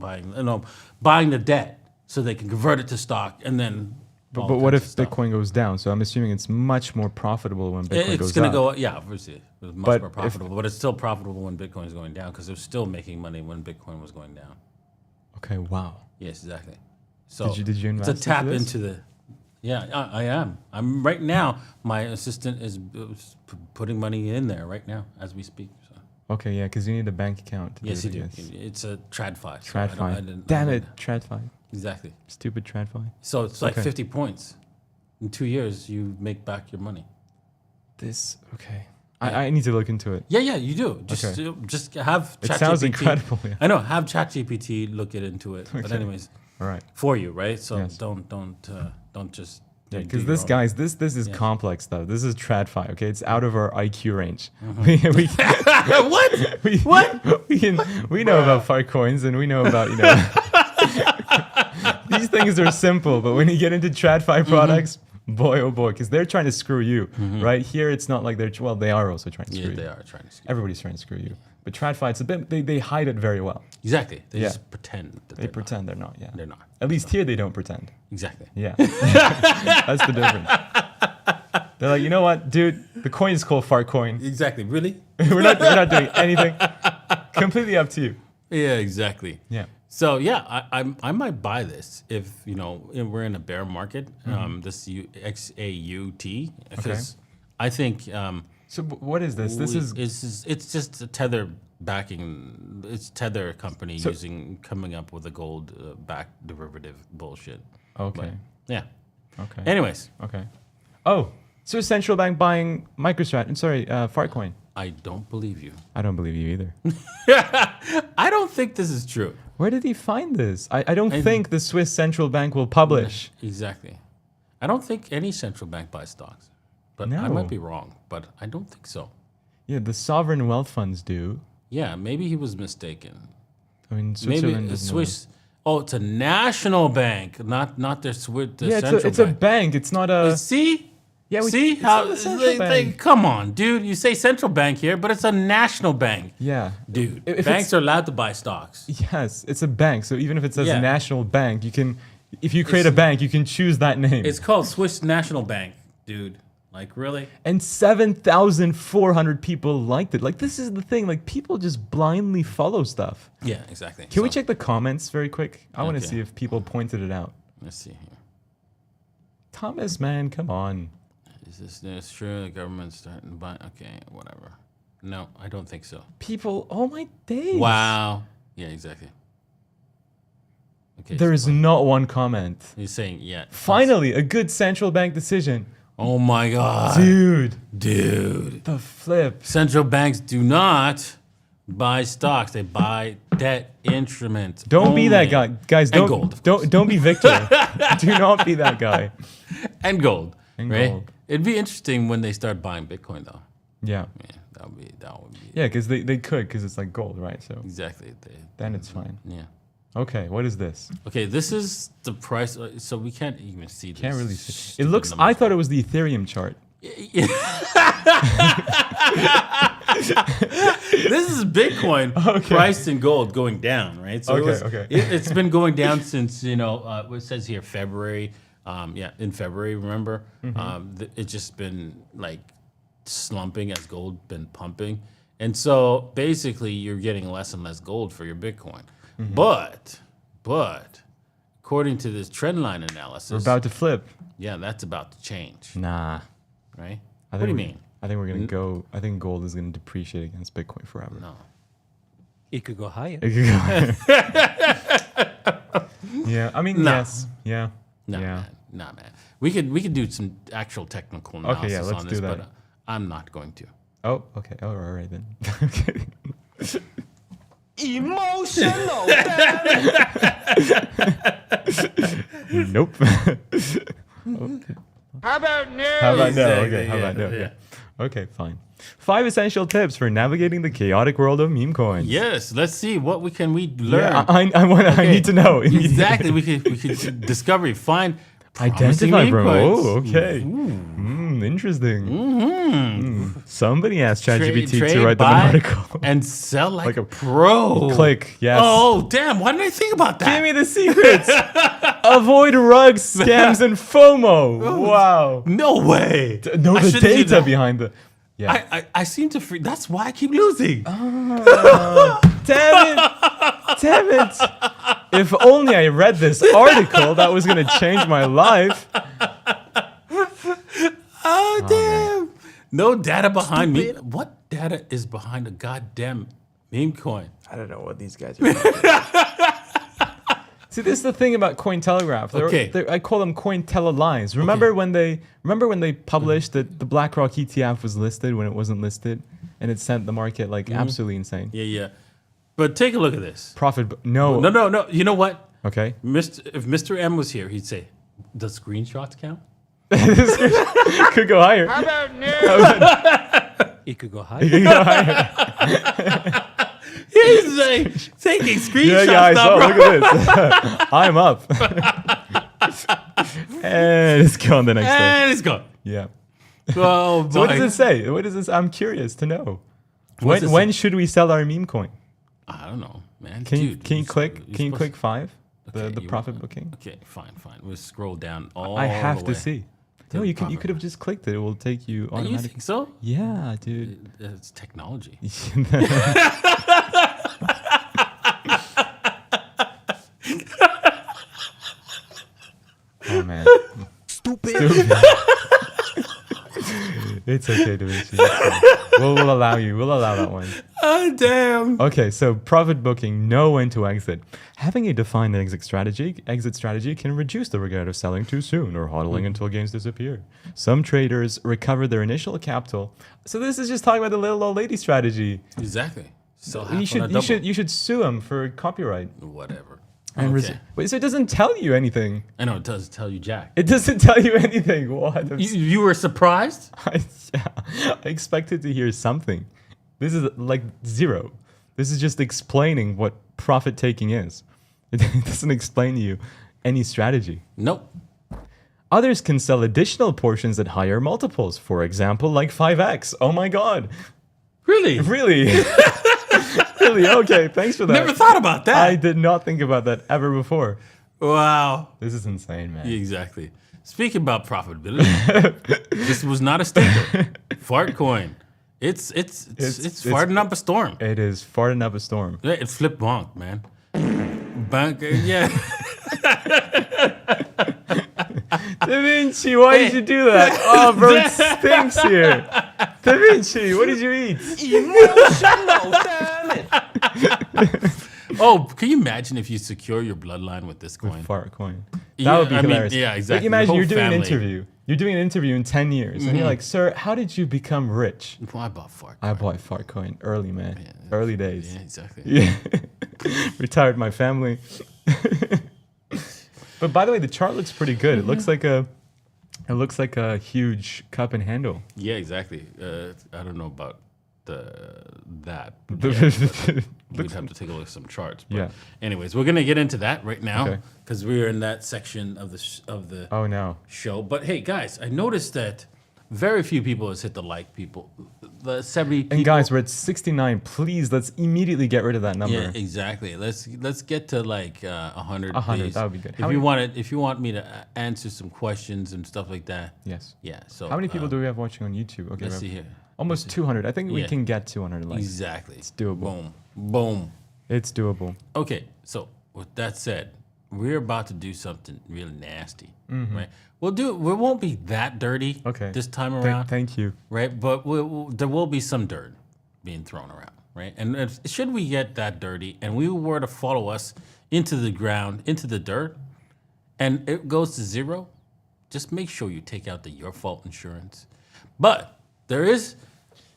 buying the debt so they can convert it to stock and then. But what if Bitcoin goes down? So I'm assuming it's much more profitable when Bitcoin goes up. It's going to go, yeah, obviously. It's much more profitable. But it's still profitable when Bitcoin is going down because they're still making money when Bitcoin was going down. Okay, wow. Yes, exactly. So did you invest to tap into the. Yeah, I am. I'm right now. My assistant is putting money in there right now as we speak. So. Okay, yeah, because you need a bank account. Yes, you do. It's a TradFi. TradFi. Damn it, TradFi. Exactly. Stupid TradFi. So it's like 50 points. In 2 years, you make back your money. Okay. I need to look into it. Yeah, you do. Just have ChatGPT. It sounds incredible. Yeah. I know. Have ChatGPT look into it. Okay. But anyways, all right. For you, right? So don't just. Yeah, because this is complex stuff. This is TradFi. Okay, it's out of our IQ range. What? We know about Fartcoins and we know about these things are simple, but when you get into TradFi products. Boy, oh boy, because they're trying to screw you, right? Here, it's not like they are also trying to screw you. Yeah, they are trying to screw you. Everybody's trying to screw you. But TradFi, it's a bit, they hide it very well. Exactly. They just pretend that they pretend they're not, yeah. They're not. At least here, they don't pretend. Exactly. Yeah. That's the difference. They're like, you know what, dude? The coin is called Fartcoin. Exactly. Really? we're not doing anything. Completely up to you. Yeah, exactly. Yeah. So yeah, I might buy this if we're in a bear market. This XAUT because I think. So what is this? It's just a Tether backing. It's Tether company coming up with a gold back derivative bullshit. Okay. But, yeah. Okay. Anyways. Okay. Oh, so central bank buying Fartcoin. I don't believe you. I don't believe you either. I don't think this is true. Where did he find this? I don't think the Swiss central bank will publish. Exactly. I don't think any central bank buys stocks. But I might be wrong, but I don't think so. Yeah, the sovereign wealth funds do. Yeah, maybe he was mistaken. I mean, Switzerland maybe Swiss. Oh, it's a national bank, not their Swiss. It's a bank. It's not a. See. Yeah, see how come on, dude. You say central bank here, but it's a national bank. Yeah, dude. Banks are allowed to buy stocks. Yes, it's a bank. So even if it says national bank, you can, if you create a bank, you can choose that name. It's called Swiss National Bank. dude. Like, really? And 7,400 people liked it. Like, this is the thing. Like, people just blindly follow stuff. Yeah, exactly. Can we check the comments very quick? I want to Okay. see if people pointed it out. Let's see here. Thomas, man, come on. Is this true? The government's starting to buy. Okay, whatever. No, I don't think so. People, oh my days. Wow. Yeah, exactly. Okay. There is not one comment. He's saying, yeah. Finally, a good central bank decision. Oh my God. Dude. Dude. The flip. Central banks do not buy stocks. They buy debt instruments. Don't be that guy. Guys, And gold, of don't be Victor. Do not be that guy. And gold. And right? gold. It'd be interesting when they start buying Bitcoin, though. Yeah. Yeah, that would be. Yeah, because they could, because it's like gold, right? So Exactly. then it's fine. Yeah. Okay, what is this? Okay, this is the price. So we can't even see this. Can't really see. It stupid looks. numbers. I thought it was the Ethereum chart. This is Bitcoin priced in gold going down, right? So it's been going down since, what it says here, February. In February, remember? It's just been like slumping as gold been pumping. And so basically you're getting less and less gold for your Bitcoin. But according to this trendline analysis, We're about to flip. yeah, that's about to change, Nah. right? I What do you think mean? I think we're gonna go. I think gold is gonna depreciate against Bitcoin forever. No. It could go higher. It could go- yeah, I mean, No. yes, yeah, No, yeah. man. Nah, man. We could do some actual technical analysis Okay, yeah, let's on this, do that. but I'm not going to. Oh, okay. Oh, all right then. Okay. Emotional. Nope. How about no? How about no? Exactly, Okay. How about no? yeah. Yeah. Okay. Fine. 5 essential tips for navigating the chaotic world of meme coins. Yes, let's see what we learn. Yeah, I need to know. Exactly. We could discover, find promising Identify, meme bro. coins. Oh, okay. Interesting. Somebody asked ChatGPT to write them buy, an article. and sell like, Like a pro. Click. Yes. Oh, damn. Why didn't I think about that? Give me the secrets. Avoid rugs, scams, and FOMO. Wow. No way. Know I the shouldn't do data that. behind the. Yeah. I seem to that's why I keep losing. Damn it. Damn it. If only I read this article, that was going to change my life. Oh, damn. No data behind me. What data is behind a goddamn meme coin? I don't know what these guys are. See, this is the thing about Cointelegraph. I call them Cointele-lies. Remember when they published that the BlackRock ETF was listed when it wasn't listed, and it sent the market like absolutely insane. Yeah. But take a look at this. Profit. No. No. You know what? Okay. If Mr. M was here, he'd say, "Does screenshots count?" Could go higher. How about no? It could go higher. Could go higher. He's like taking screenshots. Yeah, guys. now, Oh, bro. look at this. I'm up. And it's gone the next day. And it's gone. Yeah. Oh, So what boy. does it say? What is this? I'm curious to know. What's it When should we sell our meme coin? I don't know, man. Can you Dude, click? you're Can you supposed- click 5? The Okay, you profit want- booking. Okay, fine. We'll scroll down all I have the to way see. to No, the you profit. could have just clicked it. It will take you You automatically. think so? Yeah, dude. It's technology. Oh man. Stupid. It's okay, Da Vinci. We'll allow you. We'll allow that one. Oh, damn. Okay, so profit booking, know when to exit. Having a defined exit strategy can reduce the regret of selling too soon or hodling until gains disappear. Some traders recover their initial capital. So this is just talking about the little old lady strategy. Exactly. So You should sue them for copyright. Whatever. And Okay. Wait, so it doesn't tell you anything. I know it does tell you, Jack. It doesn't tell you anything. What? You were surprised? I expected to hear something. This is like zero. This is just explaining what profit taking is. It doesn't explain to you any strategy. Nope. Others can sell additional portions at higher multiples. For example, like 5x. Oh my God. Really? Really? Really? Okay, thanks for that. Never thought about that. I did not think about that ever before. Wow. This is insane, man. Exactly. Speaking about profitability, this was not a stinker. Fartcoin. It's farting up a storm. It is farting up a storm. Yeah, it flipped bonk, man. Bank, yeah. Da Vinci, why did you do that? Oh, bro, it stinks here. Da Vinci, what did you eat? Emotional, damn it. Oh, can you imagine if you secure your bloodline with this coin? With Fartcoin. That Yeah, would be I mean, hilarious. yeah, exactly. Like, imagine The you're whole doing an family. interview. You're doing an interview in 10 years. And you're like, sir, how did you become rich? Well, I bought Fartcoin. I bought Fartcoin early, man. Yeah, Early days. Yeah, exactly. Yeah. Retired my family. But by the way, the chart looks pretty good. It looks like a huge cup and handle. Yeah, exactly. I don't know about that. We'd have to take a look at some charts. But Yeah. anyways, we're gonna get into that right now Okay. because we're in that section of the Oh no. show. But hey, guys, I noticed that very few people has hit the like people. The 70 people. And guys, we're at 69. Please, let's immediately get rid of that number. Yeah, exactly. Let's get to like 100. 100, please. that would be good. If you want me to answer some questions and stuff like that. Yes. Yeah. So How many people do we have watching on YouTube? Okay, let's we see have here. almost 200. I think we Yeah. can get 200 likes. Exactly. It's doable. Boom. Boom. It's doable. Okay, so with that said, we're about to do something really nasty, right? We won't be that dirty Okay. this time around, Thank you. right? But there will be some dirt being thrown around, right? And should we get that dirty and we were to follow us into the ground, into the dirt, and it goes to zero, just make sure you take out the your fault insurance. But there's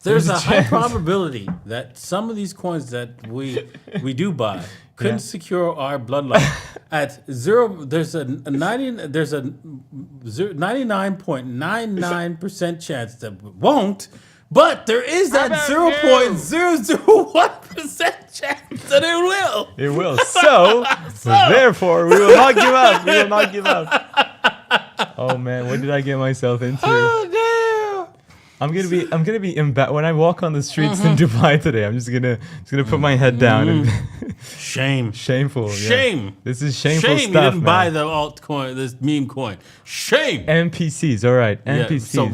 There's a a high chance. probability that some of these coins that we do buy couldn't Yeah. secure our bloodline at zero. There's a 99.99% chance that we won't, but there is that 0.001% chance that it will. It will. So, therefore, we will not give up. We will not give up. Oh man, what did I get myself into? Oh damn! I'm gonna be when I walk on the streets in Dubai today. I'm just gonna put my head down and Shame. shameful. yeah. Shame. This is shameful Shame stuff, you didn't buy man. the altcoin, this meme coin. Shame. NPCs, all right. Yeah, NPCs. so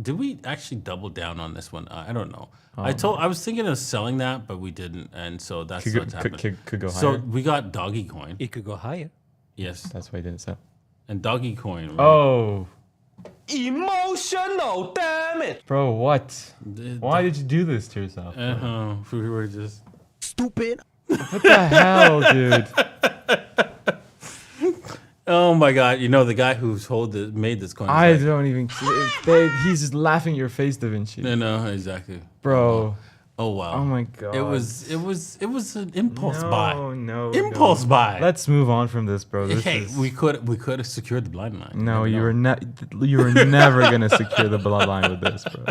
did we actually double down on this one? I don't know. I was thinking of selling that, but we didn't, and so that's Could go- what's happening. could go So higher. we got Doggy Coin. It could go higher. Yes, That's why I didn't sell. and Doggy Coin. Right? Oh, Emotional, damn it. bro, what? The- Why did you do this to yourself? we were just. Stupid. What the hell, dude? Oh my God! You know the guy who's made this coin. I is like, don't even. He's just laughing in your face, Da Vinci. no, exactly. Bro. Oh wow. Oh my God. It was an impulse buy. No. Impulse buy. Let's move on from this, bro. This Hey, is, we could have secured the blind line. no, You you never were never gonna secure the bloodline with this, bro.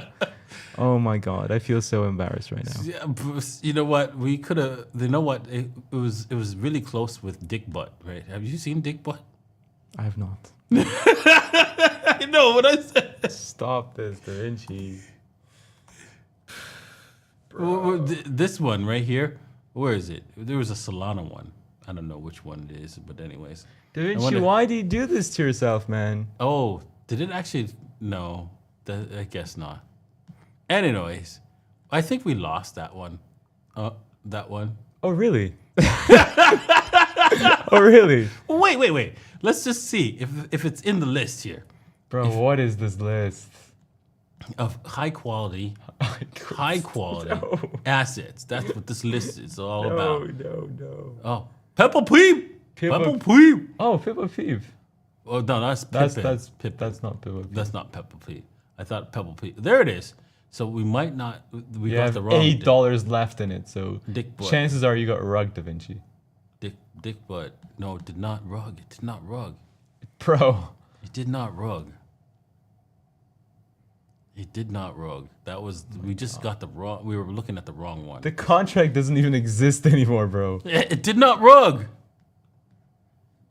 Oh my God, I feel so embarrassed right now. Yeah, you know what? We could have. You know what? It was really close with Dick Butt, right? Have you seen Dick Butt? I have not. I know what I said. Stop this, Da Vinci. This one right here. Where is it? There was a Solana one. I don't know which one it is, but anyways. Da Vinci, wonder- why do you do this to yourself, man? Oh, did it actually? No, I guess not. Anyways, I think we lost that one. That one. Oh really? Oh really? Wait. Let's just see if it's in the list here Bro, what is this list? of high quality assets. That's what this list is all about. No. Oh, Peppa Pig. Peppa- Peppa Pig. Oh, Pippa Peep. Oh no, that's That's Pippin. that's Pippin. that's not Pippa Peep. That's not Peppa Pig. I thought Peppa Pig. There it is. So we might not. We You got have the wrong. $8 left in it, so Dick Butt. chances are you got rugged, Da Vinci. Dick Butt. No, it did not rug. It did not rug. Bro, It did not rug. It did not rug. That was we just got the wrong. We were looking at the wrong one. the contract doesn't even exist anymore, bro. It did not rug.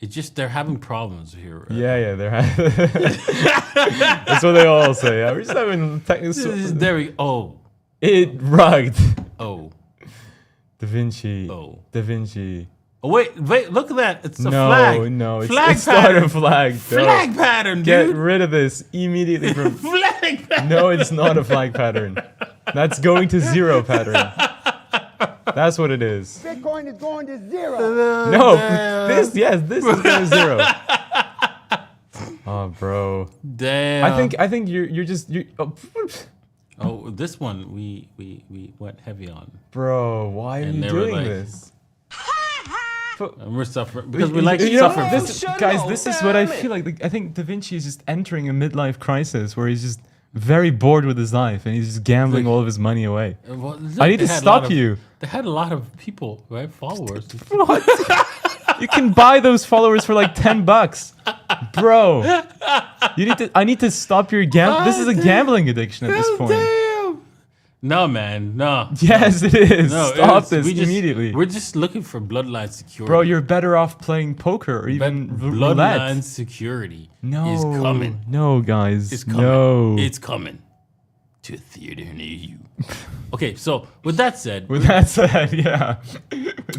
It just they're having problems here. Yeah, they're that's what they all say. Yeah, we're just having technical. There we. Oh. It rugged. Oh. Da Vinci. Oh. Da Vinci. Oh, wait, look at that. It's a no, flag. No, flag it's not a flag. Flag pattern, dude. Get rid of this immediately from... Flag pattern. No, it's not a flag pattern. That's going to zero pattern. That's what it is. Bitcoin is going to zero. No, this is going to zero. Oh, bro. Damn. I think you're just Oh, this one we went heavy on. Bro, why are you doing this? And we're suffering because we like suffering. This is what I feel like. I think Da Vinci is just entering a midlife crisis where he's just very bored with his life and he's just gambling all of his money away. Well, look, I need to stop you. They had a lot of people, right? Followers. What? You can buy those followers for like $10, bro. I need to stop your gambling. This is a gambling addiction at this point. Damn. No, man, no. Yes, it is. No, Stop this immediately. We're just looking for bloodline security. Bro, you're better off playing poker or even roulette. Bloodline security is No, coming. no, guys. It's coming. No. It's coming to a theater near you. Okay, so with that said, yeah.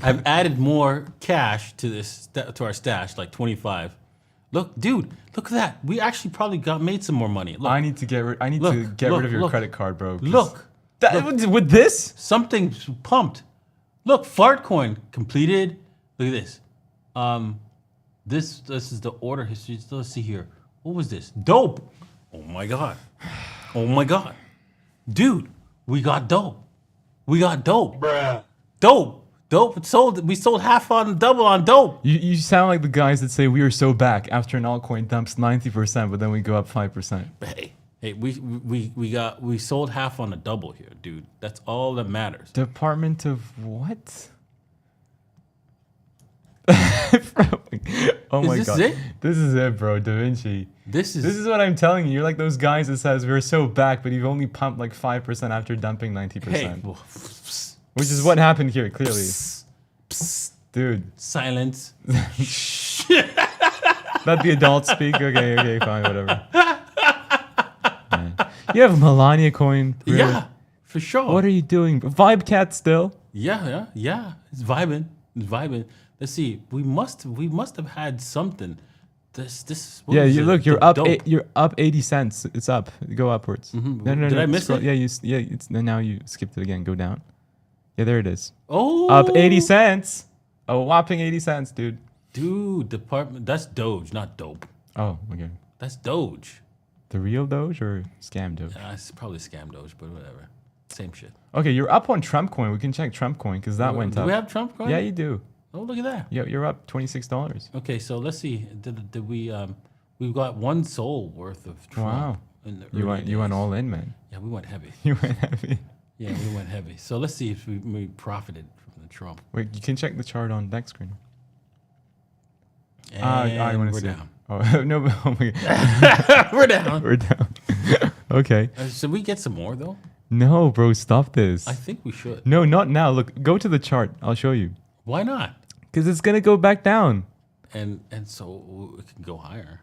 I've added more cash to this to our stash, like 25. Look, dude, look at that. We actually probably made some more money. Look, I need to get rid of your credit card, bro. Look. With this? Something's pumped. Look, Fartcoin completed. Look at this. This is the order history. Let's see here. What was this? Dope. Oh my god. Oh my god. Dude, we got dope. We got dope. Bruh. Dope. We sold half on double on dope. You sound like the guys that say we are so back after an altcoin dumps 90%, but then we go up 5%. Hey, we sold half on a double here, dude. That's all that matters. Department of what? Oh my god. This is it, bro. Da Vinci. This is what I'm telling you. You're like those guys that says we're so back, but you've only pumped like 5% after dumping 90%. Hey, which is what happened here, clearly. Dude. Silence. Let the adults speak. Okay, fine, whatever. You have Melania coin. Really? Yeah, for sure. What are you doing? Vibecat still? Yeah. It's vibing. Let's see. We must have had something. Look, you're up. You're up 80 cents. It's up. Go upwards. Mm-hmm. No. Did I miss it? Yeah. Now you skipped it again. Go down. Yeah, there it is. Oh, up 80 cents. A whopping 80 cents, dude. Dude, that's Doge, not dope. Oh, okay. That's Doge. The real Doge or scam Doge? It's probably scam Doge, but whatever. Same shit. Okay, you're up on Trump coin. We can check Trump coin because that went up. Do we have Trump coin? Yeah, you do. Oh, look at that. Yeah, you're up $26. Okay, so let's see. Did we we've got one soul worth of Trump. Wow. You went all in, man. Yeah, we went heavy. You went heavy. Yeah, we went heavy. So let's see if we profited from the Trump. Wait, you can check the chart on deck screen. And we're down. Oh no! Oh my God. We're down. We're down. Okay. Should we get some more though? No, bro. Stop this. I think we should. No, not now. Look, go to the chart. I'll show you. Why not? Because it's gonna go back down. And so it can go higher.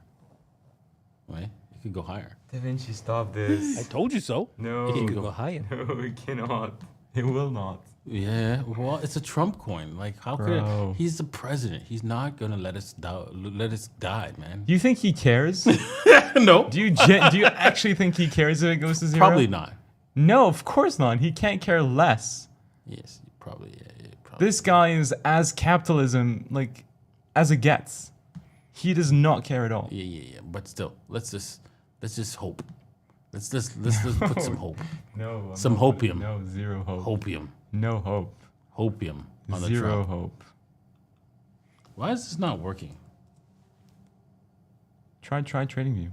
Right? It can go higher. Da Vinci, stop this. I told you so. No. It can go higher. No, it cannot. It will not. Yeah, well, it's a Trump coin. Like, how could it? He's the president. He's not gonna let us die, man. Do you think he cares? No. Do you actually think he cares if it goes to zero? Probably not. No, of course not. He can't care less. Yes, probably. Yeah, This guy is as capitalism like as it gets. He does not care at all. Yeah. But still, let's just hope. Let's put some hope. No. Some hopium. No, zero hope. Hopium. No hope. Hopium on the Zero Trump. hope. Why is this not working? Try TradingView.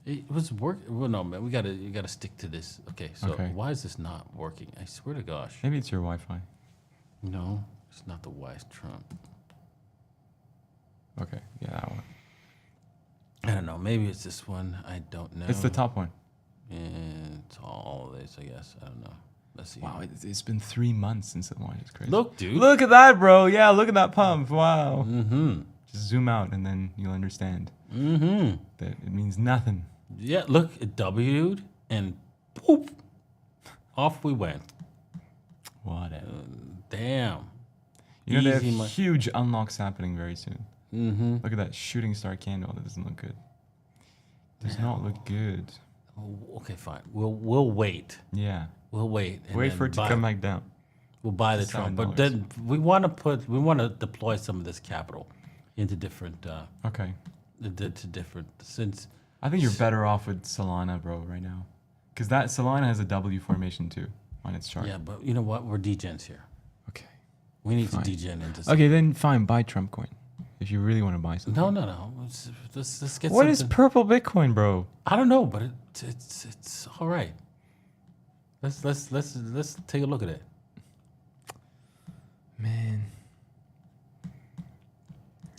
It was working. Well, no, man. You gotta stick to this. Okay, so why is this not working? I swear to gosh. Maybe it's your Wi-Fi. No, it's not the wise Trump. Okay, yeah, that one. I don't know. Maybe it's this one. I don't know. It's the top one. And it's all this, I guess. I don't know. Let's see. Wow, it's been 3 months since it launched. It's crazy. Look, dude. Look at that, bro. Yeah, look at that pump. Wow. Mm-hmm. Just zoom out and then you'll understand. Mm-hmm. That it means nothing. Yeah, look, it W'd and boop. Off we went. Whatever. Damn. You know, they have huge unlocks happening very soon. Look at that shooting star candle. That doesn't look good. Does not look good. Okay, fine. We'll wait. Yeah. We'll wait. Wait for it to come back down. We'll buy the Trump, but then we want to deploy some of this capital into different. To different since. I think you're better off with Solana, bro, right now, because that Solana has a W formation too on its chart. Yeah, but you know what? We're degens here. Okay. We need to degen into. Okay, then fine. Buy Trump coin if you really want to buy something. No. Let's get. What is purple Bitcoin, bro? I don't know, but it's all right. Let's take a look at it. Man.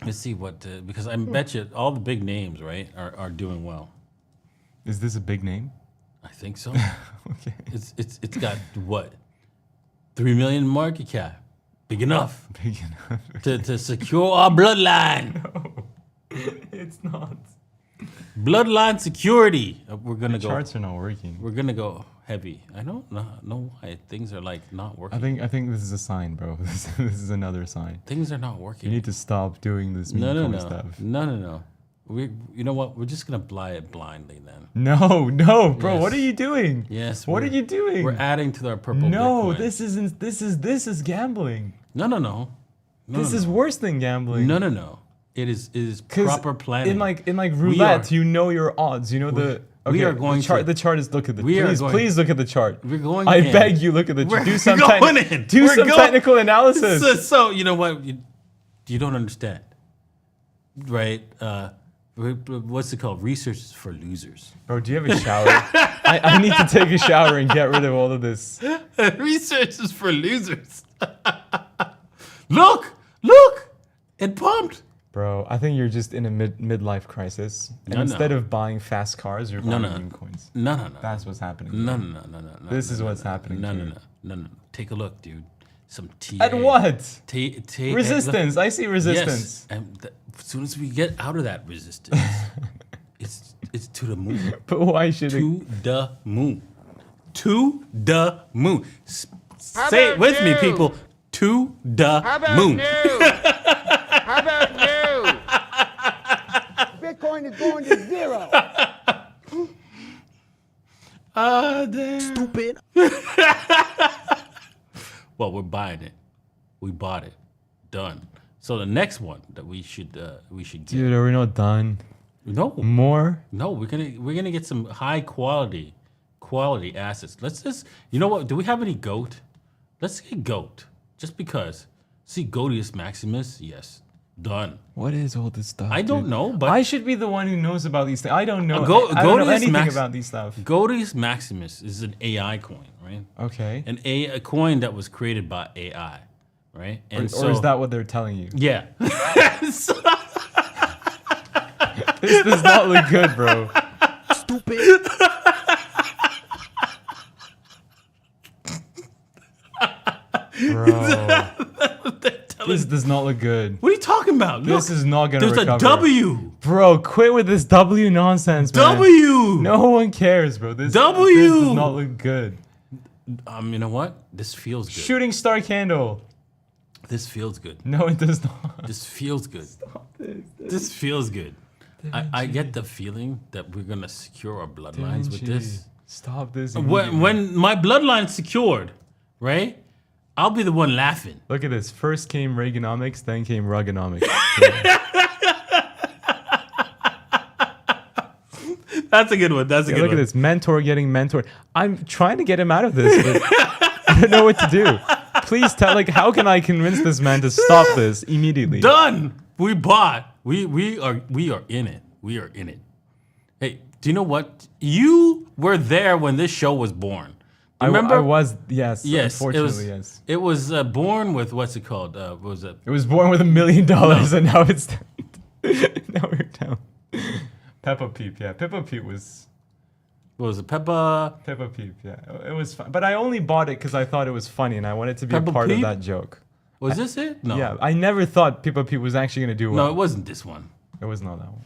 Let's see what because I bet you all the big names, right, are doing well. Is this a big name? I think so. Okay. It's got what? 3 million market cap. Big enough. Big enough. to secure our bloodline. No, it's not. Bloodline security. We're gonna go. Charts are not working. We're gonna go heavy. I don't know why things are like not working. I think this is a sign, bro. This is another sign. Things are not working. You need to stop doing this meme stuff. No. You know what? We're just gonna buy it blindly then. No, bro. Yes. What are you doing? Yes. What are you doing? We're adding to our purple. No, Bitcoin. this is gambling. No. This is worse than gambling. No. It is proper planning. In like roulette, you know your odds. You know the. Okay, we are going the chart. to. The chart is look at the. Please look at the chart. We're going. I beg you, look at the chart. Do some technical analysis. So you know what? You don't understand, right? What's it called? Research is for losers. Bro, do you have a shower? I need to take a shower and get rid of all of this. Research is for losers. Look! It pumped. Bro, I think you're just in a midlife crisis. And instead of buying fast cars, you're buying meme coins. No. That's what's happening. No. This is what's happening. No. Take a look, dude. Some TA. At what? Resistance. I see resistance. Yes. And as soon as we get out of that resistance, it's to the moon. But why should the moon? To the moon. Say it with me, people. To the moon. How about new? Bitcoin is going to zero. Damn. Stupid. Well, we're buying it. We bought it. Done. So the next one that we should get. Dude, are we not done? No. More? No, we're gonna get some high quality assets. Let's just, you know what? Do we have any GOAT? Let's get GOAT. Just because. See, Godius Maximus, yes. Done. What is all this stuff? I don't know, but I should be the one who knows about these things. I don't know. I don't know anything about these stuff. Godius Maximus is an AI coin, right? Okay. A coin that was created by AI, right? And or is that what they're telling you? Yeah. This does not look good, bro. Stupid. Bro. This does not look good. What are you talking about? This is not going to recover. There's a W. Bro, quit with this W nonsense, man. W. No one cares, bro. This W. This does not look good. You know what? This feels good. Shooting star candle. This feels good. No, it does not. This feels good. Stop this. This feels good. I get the feeling that we're going to secure our bloodlines with this. Stop this. When my bloodline's secured, right? I'll be the one laughing. Look at this. First came Reaganomics, then came Ruggonomics. That's a good one. That's a good one. Look at this. Mentor getting mentored. I'm trying to get him out of this, but I don't know what to do. Please tell, how can I convince this man to stop this immediately? Done. We bought. We are in it. We are in it. Hey, do you know what? You were there when this show was born. Remember? I was, yes. Unfortunately, yes. It was born with, what's it called? What was it? It was born with $1 million, and now it's now we're down. Peppa Peep, yeah. Peppa Peep was. What was it? Peppa Peep, yeah. It was fun, but I only bought it because I thought it was funny, and I wanted to be Peppa a part Peep? of that joke. Was this it? No. Yeah, I never thought Peppa Peep was actually gonna do well. No, it wasn't this one. It was not that one.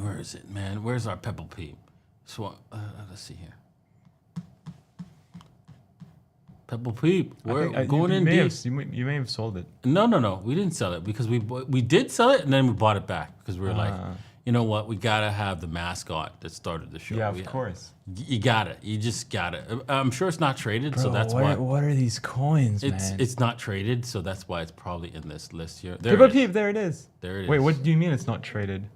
Where is it, man? Where's our Peppa Peep? So let's see here. Pebble Peep. We're going in deep. You may have sold it. No. We didn't sell it because we did sell it and then we bought it back because we were like, you know what? We gotta have the mascot that started the show. Yeah, of course. You got it. You just got it. I'm sure it's not traded, Bro, so that's why. What are these coins, man? It's not traded, so that's why it's probably in this list here. Pebble Peep, there it is. There it is. Wait, what do you mean it's not traded?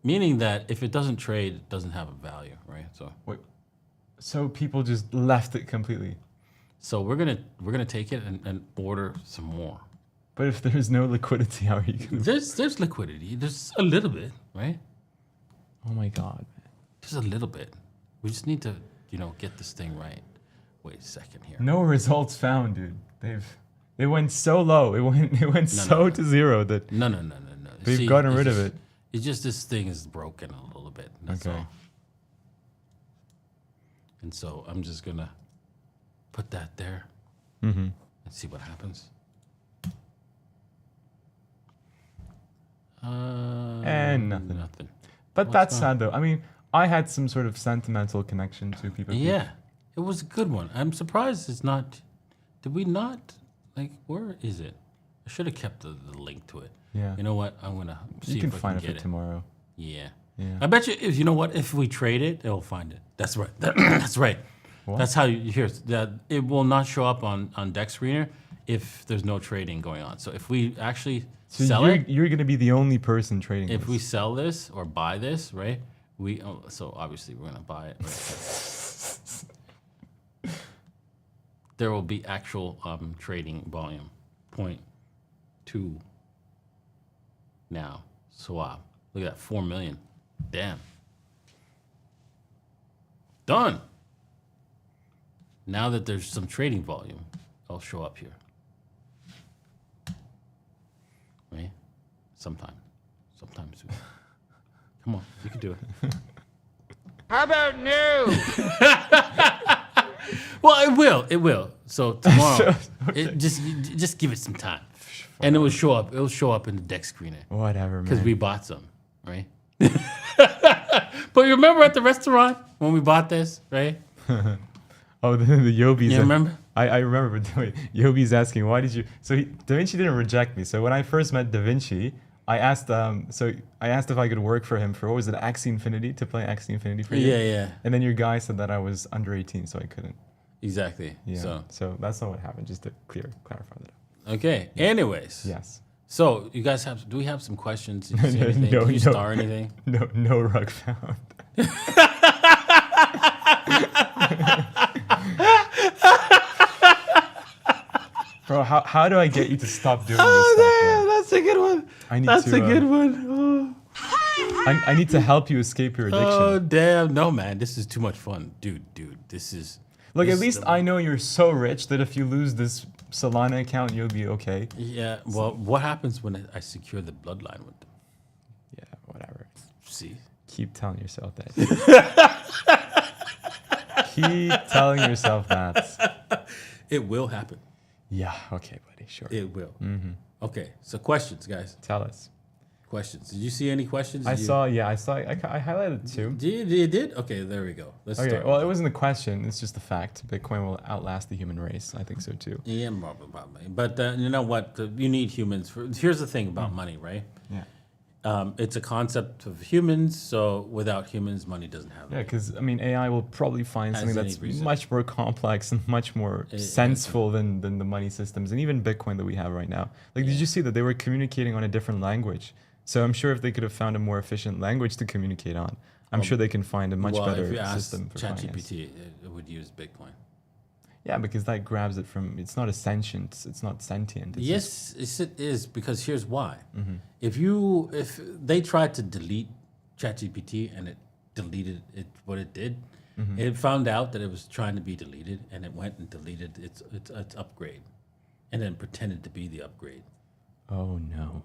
Meaning that if it doesn't trade, it doesn't have a value, right? So. Wait. So people just left it completely. So we're gonna take it and order some more. But if there's no liquidity, how are you gonna? There's liquidity. There's a little bit, right? Oh my god, man. Just a little bit. We just need to, get this thing right. Wait a second here. No results found, dude. They went so low. It went to zero that. No. They've gotten rid of it. It's just this thing is broken a little bit. That's all. And so I'm just gonna put that there and see what happens. And nothing. But that's sad though. I mean, I had some sort of sentimental connection to people. Yeah, it was a good one. I'm surprised it's not. Did we not? Like, where is it? I should have kept the link to it. Yeah. You know what? I'm gonna see you can if I find can it get for tomorrow. Yeah. Yeah. I bet you. You know what? If we trade it, it'll find it. That's right. That's right. What? That's how you hear that. It will not show up on Deck Screener if there's no trading going on. So if we actually sell it, you're going to be the only person trading. If we sell this or buy this, right? So obviously we're gonna buy it. Right? There will be actual trading volume. 0.2 now. Swap. Look at that, 4 million. Damn. Done. Now that there's some trading volume, I'll show up here. Right? Sometimes soon. Come on, you can do it. How about no? Well, it will. So tomorrow, just give it some time, and it will show up. It will show up in the Deck Screener. Whatever, man. Because we bought some, right? But you remember at the restaurant when we bought this, right? Oh, the Yobi's. You remember? I remember, but wait, Yobi's asking, why did you... So Da Vinci didn't reject me. So when I first met Da Vinci, I asked if I could work for him for, what was it, Axie Infinity, to play Axie Infinity for you? Yeah. And then your guy said that I was under 18, so I couldn't. Exactly. Yeah. So that's not what happened, just to clarify that. Okay. Anyways. Yes. So you guys do we have some questions? Did you see anything? Did you star anything? No rug found. Bro, how do I get you to stop doing this stuff? Man? That's a good one. That's a good one. Oh. I need to help you escape your addiction. Oh damn! No man, this is too much fun, dude. This is. Look, at least I know you're so rich that if you lose this Solana account, you'll be okay. Yeah. Well, what happens when I secure the bloodline with them? Yeah. Whatever. See. Keep telling yourself that. Keep telling yourself that. It will happen. Yeah. Okay, buddy. Sure. It will. Mm-hmm. Okay. So questions, guys. Tell us. Questions. Did you see any questions? I saw. I highlighted two. You did? Okay. There we go. Let's start. Well, it wasn't a question. It's just a fact. Bitcoin will outlast the human race. I think so too. Yeah, probably. But you know what? You need humans. Here's the thing about money, right? Yeah. It's a concept of humans, so without humans, money doesn't have. Yeah, because I mean, AI will probably find something that's much more complex and much more senseful than the money systems and even Bitcoin that we have right now. Like, did you see that they were communicating on a different language? So I'm sure if they could have found a more efficient language to communicate on, I'm sure they can find a much better system for finance. ChatGPT, it would use Bitcoin. Yeah, because that grabs it from, it's not it's not sentient. Yes, it is, because here's why. Mm-hmm. If they tried to delete ChatGPT and it deleted what it did, it found out that it was trying to be deleted and it went and deleted its upgrade and then pretended to be the upgrade. Oh no.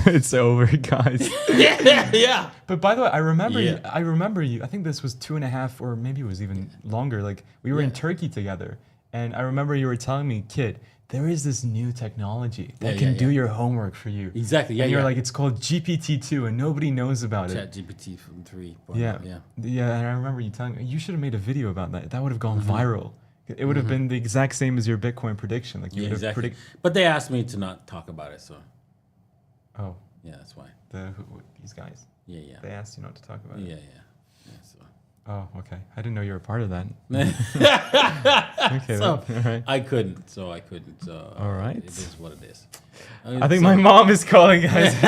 It's over, guys. Yeah. But by the way, I remember you, I think this was 2.5 or maybe it was even longer. Like, we were in Turkey together. And I remember you were telling me, kid, there is this new technology that can do your homework for you. Exactly. Yeah. And you're like, it's called GPT-2, and nobody knows about it. ChatGPT from 3. Yeah. And I remember you telling me, you should have made a video about that. That would have gone viral. It would have been the exact same as your Bitcoin prediction. Like you would have exactly. But they asked me to not talk about it, so. Oh. Yeah, that's why. These guys. Yeah. They asked you not to talk about it. Yeah. So. Oh, okay. I didn't know you were part of that. Okay, So, all right. I couldn't. So all right. It is what it is. I think my mom is calling, guys. To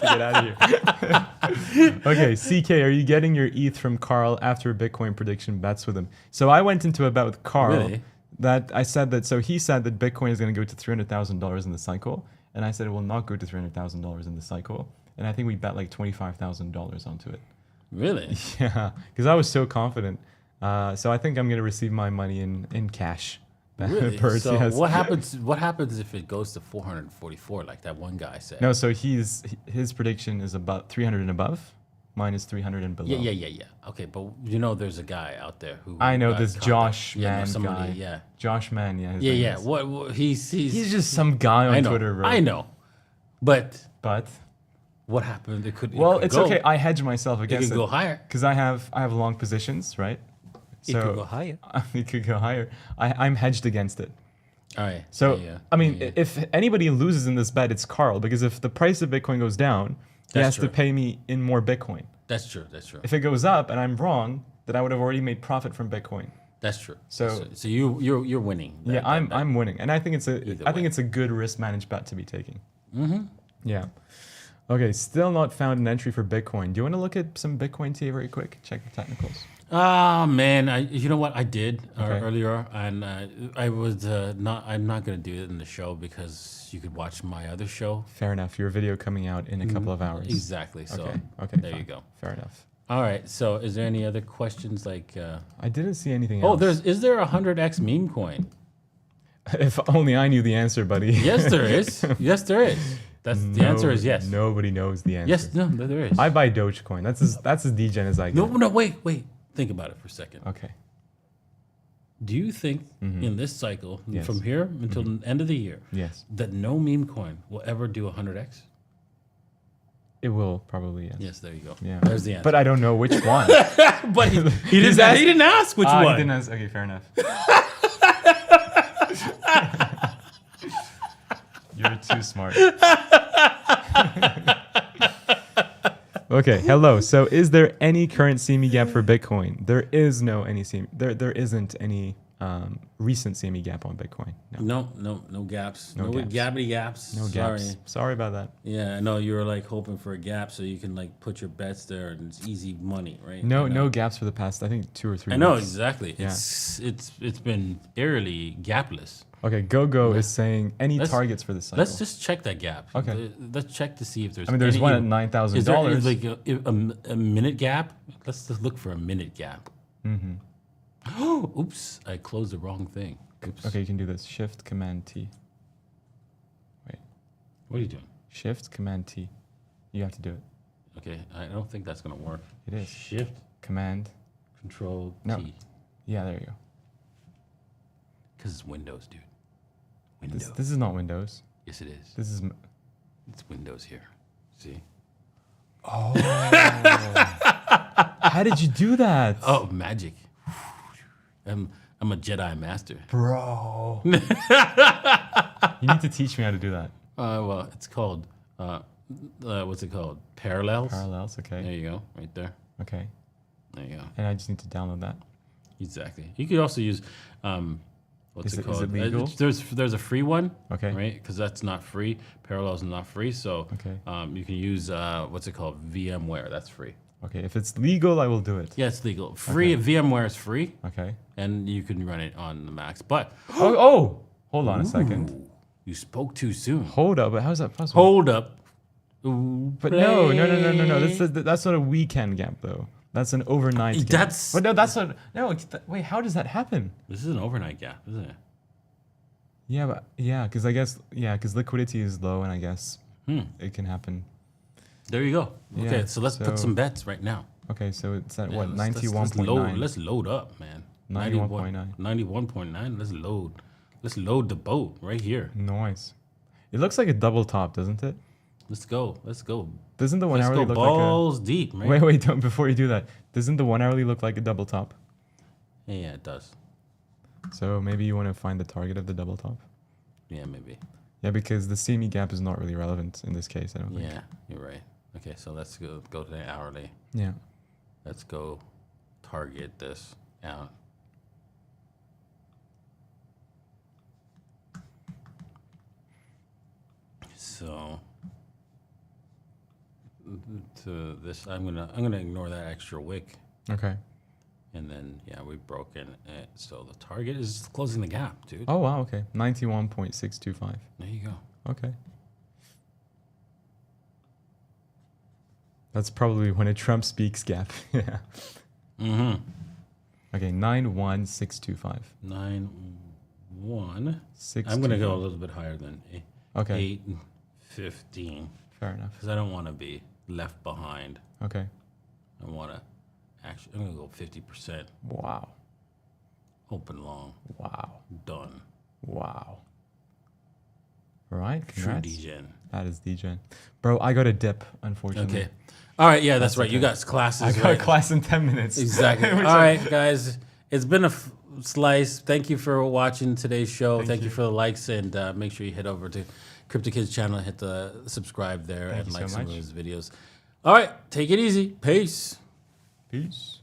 get out of here. Okay, CK, are you getting your ETH from Carl after a Bitcoin prediction bets with him? So I went into a bet with Carl. Really? That I said that. So he said that Bitcoin is going to go to $300,000 in the cycle, and I said it will not go to $300,000 in the cycle. And I think we bet like $25,000 onto it. Really? Yeah, because I was so confident. So I think I'm going to receive my money in cash. Really? Birds, So yes. what happens if it goes to 444 like that one guy said? No, so his prediction is about 300 and above. Mine is 300 and below. Yeah. Okay, but there's a guy out there who I know got this caught Josh up. Man somebody, guy. Yeah. Josh Man, yeah. his name Yeah. is. What he's He's just some guy on Twitter, bro. I know. But But what happened? It could it's go. okay. I hedge myself It against could go higher. because I have long positions, right? It could go higher. It could go higher. I'm hedged against it. All right. So yeah. I mean, if anybody loses in this bet, it's Carl, because if the price of Bitcoin goes down, he That's has to true. pay me in more Bitcoin. That's true. If it goes up and I'm wrong, then I would have already made profit from Bitcoin. That's true. So- you're winning. Yeah, I'm winning, and I think it's way. a good risk managed bet to be taking. Mm-hmm. Yeah. Okay, still not found an entry for Bitcoin. Do you want to look at some Bitcoin TA very quick? Check the technicals. Ah man, you know what I did Okay. earlier, and I was not. I'm not gonna do it in the show because you could watch my other show. Fair enough. Your video coming out in a couple of hours. Exactly. So Okay. there fine. you go. Fair enough. All right. So is there any other questions like? I didn't see anything Oh, else. is there a 100x meme coin? If only I knew the answer, buddy. Yes, there is. Yes, there is. The answer is yes. Nobody knows the answer. Yes, no, there is. I buy Dogecoin. That's as degen as I get. No, wait. Think about it for a second. Okay. Do you think in this cycle, Yes. from here until the end of the year, Yes. that no meme coin will ever do 100x? It will probably, yes. Yes, there you go. Yeah. There's the answer. But I don't know which one. But he didn't ask which Ah, one. he didn't ask. Okay, fair enough. You're too smart. Okay, hello. So is there any current CME gap for Bitcoin? There is no any CME. There isn't any recent CME gap on Bitcoin. No. No gaps. No No gaps. gappity gaps. No gaps. Sorry about that. Yeah, I know you were like hoping for a gap so you can like put your bets there and it's easy money, right? No gaps for the past, I think, 2 or 3 I know weeks. exactly. Yeah. It's been eerily gapless. Okay, GoGo is saying any targets for this cycle. Let's just check that gap. Okay. Let's check to see if there's. I mean, there's any, one at $9,000. Is there like a minute gap? Let's just look for a minute gap. Mm-hmm. Oops! I closed the wrong thing. Oops. Okay, you can do this. Shift Command T. Wait. What are you doing? Shift Command T. You have to do it. Okay, I don't think that's gonna work. It is. Shift Command. Control No. T. Yeah, there you go. Because it's Windows, dude. Windows. This is not Windows. Yes, it is. This is. It's Windows here. See? Oh. How did you do that? Oh, magic. I'm a Jedi master. Bro. You need to teach me how to do that. Well, it's called, what's it called? Parallels? Parallels, okay. There you go, right there. Okay. There you go. And I just need to download that. Exactly. You could also use, what's Is it it called? legal? There's a free one. Okay. Right? Because that's not free. Parallels is not free. So Okay. You can use, what's it called? VMware. That's free. Okay, if it's legal, I will do it. Yeah, it's legal. Free. VMware is free. Okay. And you can run it on the Macs. But Oh, hold on a second. Ooh, you spoke too soon. Hold up, but how's that possible? Hold up. Ooh, But no. That's not a weekend gap though. That's an overnight gap. That's- But no, that's not. No, wait. How does that happen? This is an overnight gap, isn't it? Yeah, because I guess because liquidity is low, and I guess it can happen. There you go. Okay, Yeah, so let's so- put some bets right now. Okay, so it's at Yeah, what, let's 91.9. Let's load up, man. 91.9. 91.9. Let's load. Let's load the boat right here. Nice. It looks like a double top, doesn't it? Let's go. Let's go. Doesn't the 1 Let's hourly go look like a? balls deep, man. Wait, don't, before you do that. Doesn't the 1 hourly look like a double top? Yeah, it does. So maybe you want to find the target of the double top. Yeah, maybe. Yeah, because the CME gap is not really relevant in this case, I don't think. Yeah, you're right. Okay, so let's go to the hourly. Yeah. Let's go target this out. So to this, I'm gonna ignore that extra wick. Okay. And then yeah, we've broken it. So the target is closing the gap, dude. Oh wow, okay. 91.625. There you go. Okay. That's probably when a Trump speaks gap. Yeah. Mm-hmm. Okay, 91625. 916. I'm gonna go a little bit higher than 815. Fair enough. Because I don't want to be left behind. Okay. I want to actually. I'm gonna go 50%. Wow. Open long. Wow. Done. Wow. All right. True Congrats. degen. That is degen. Bro, I got a dip, unfortunately. Okay. All right. Yeah, that's right. Okay. You got classes. I got a class in 10 minutes. Exactly. All right, guys. It's been a slice. Thank you for watching today's show. Thank you for the likes, and make sure you head over to Crypto Kids channel, hit the subscribe there, and like some of his videos. All right. Take it easy. Peace. Peace.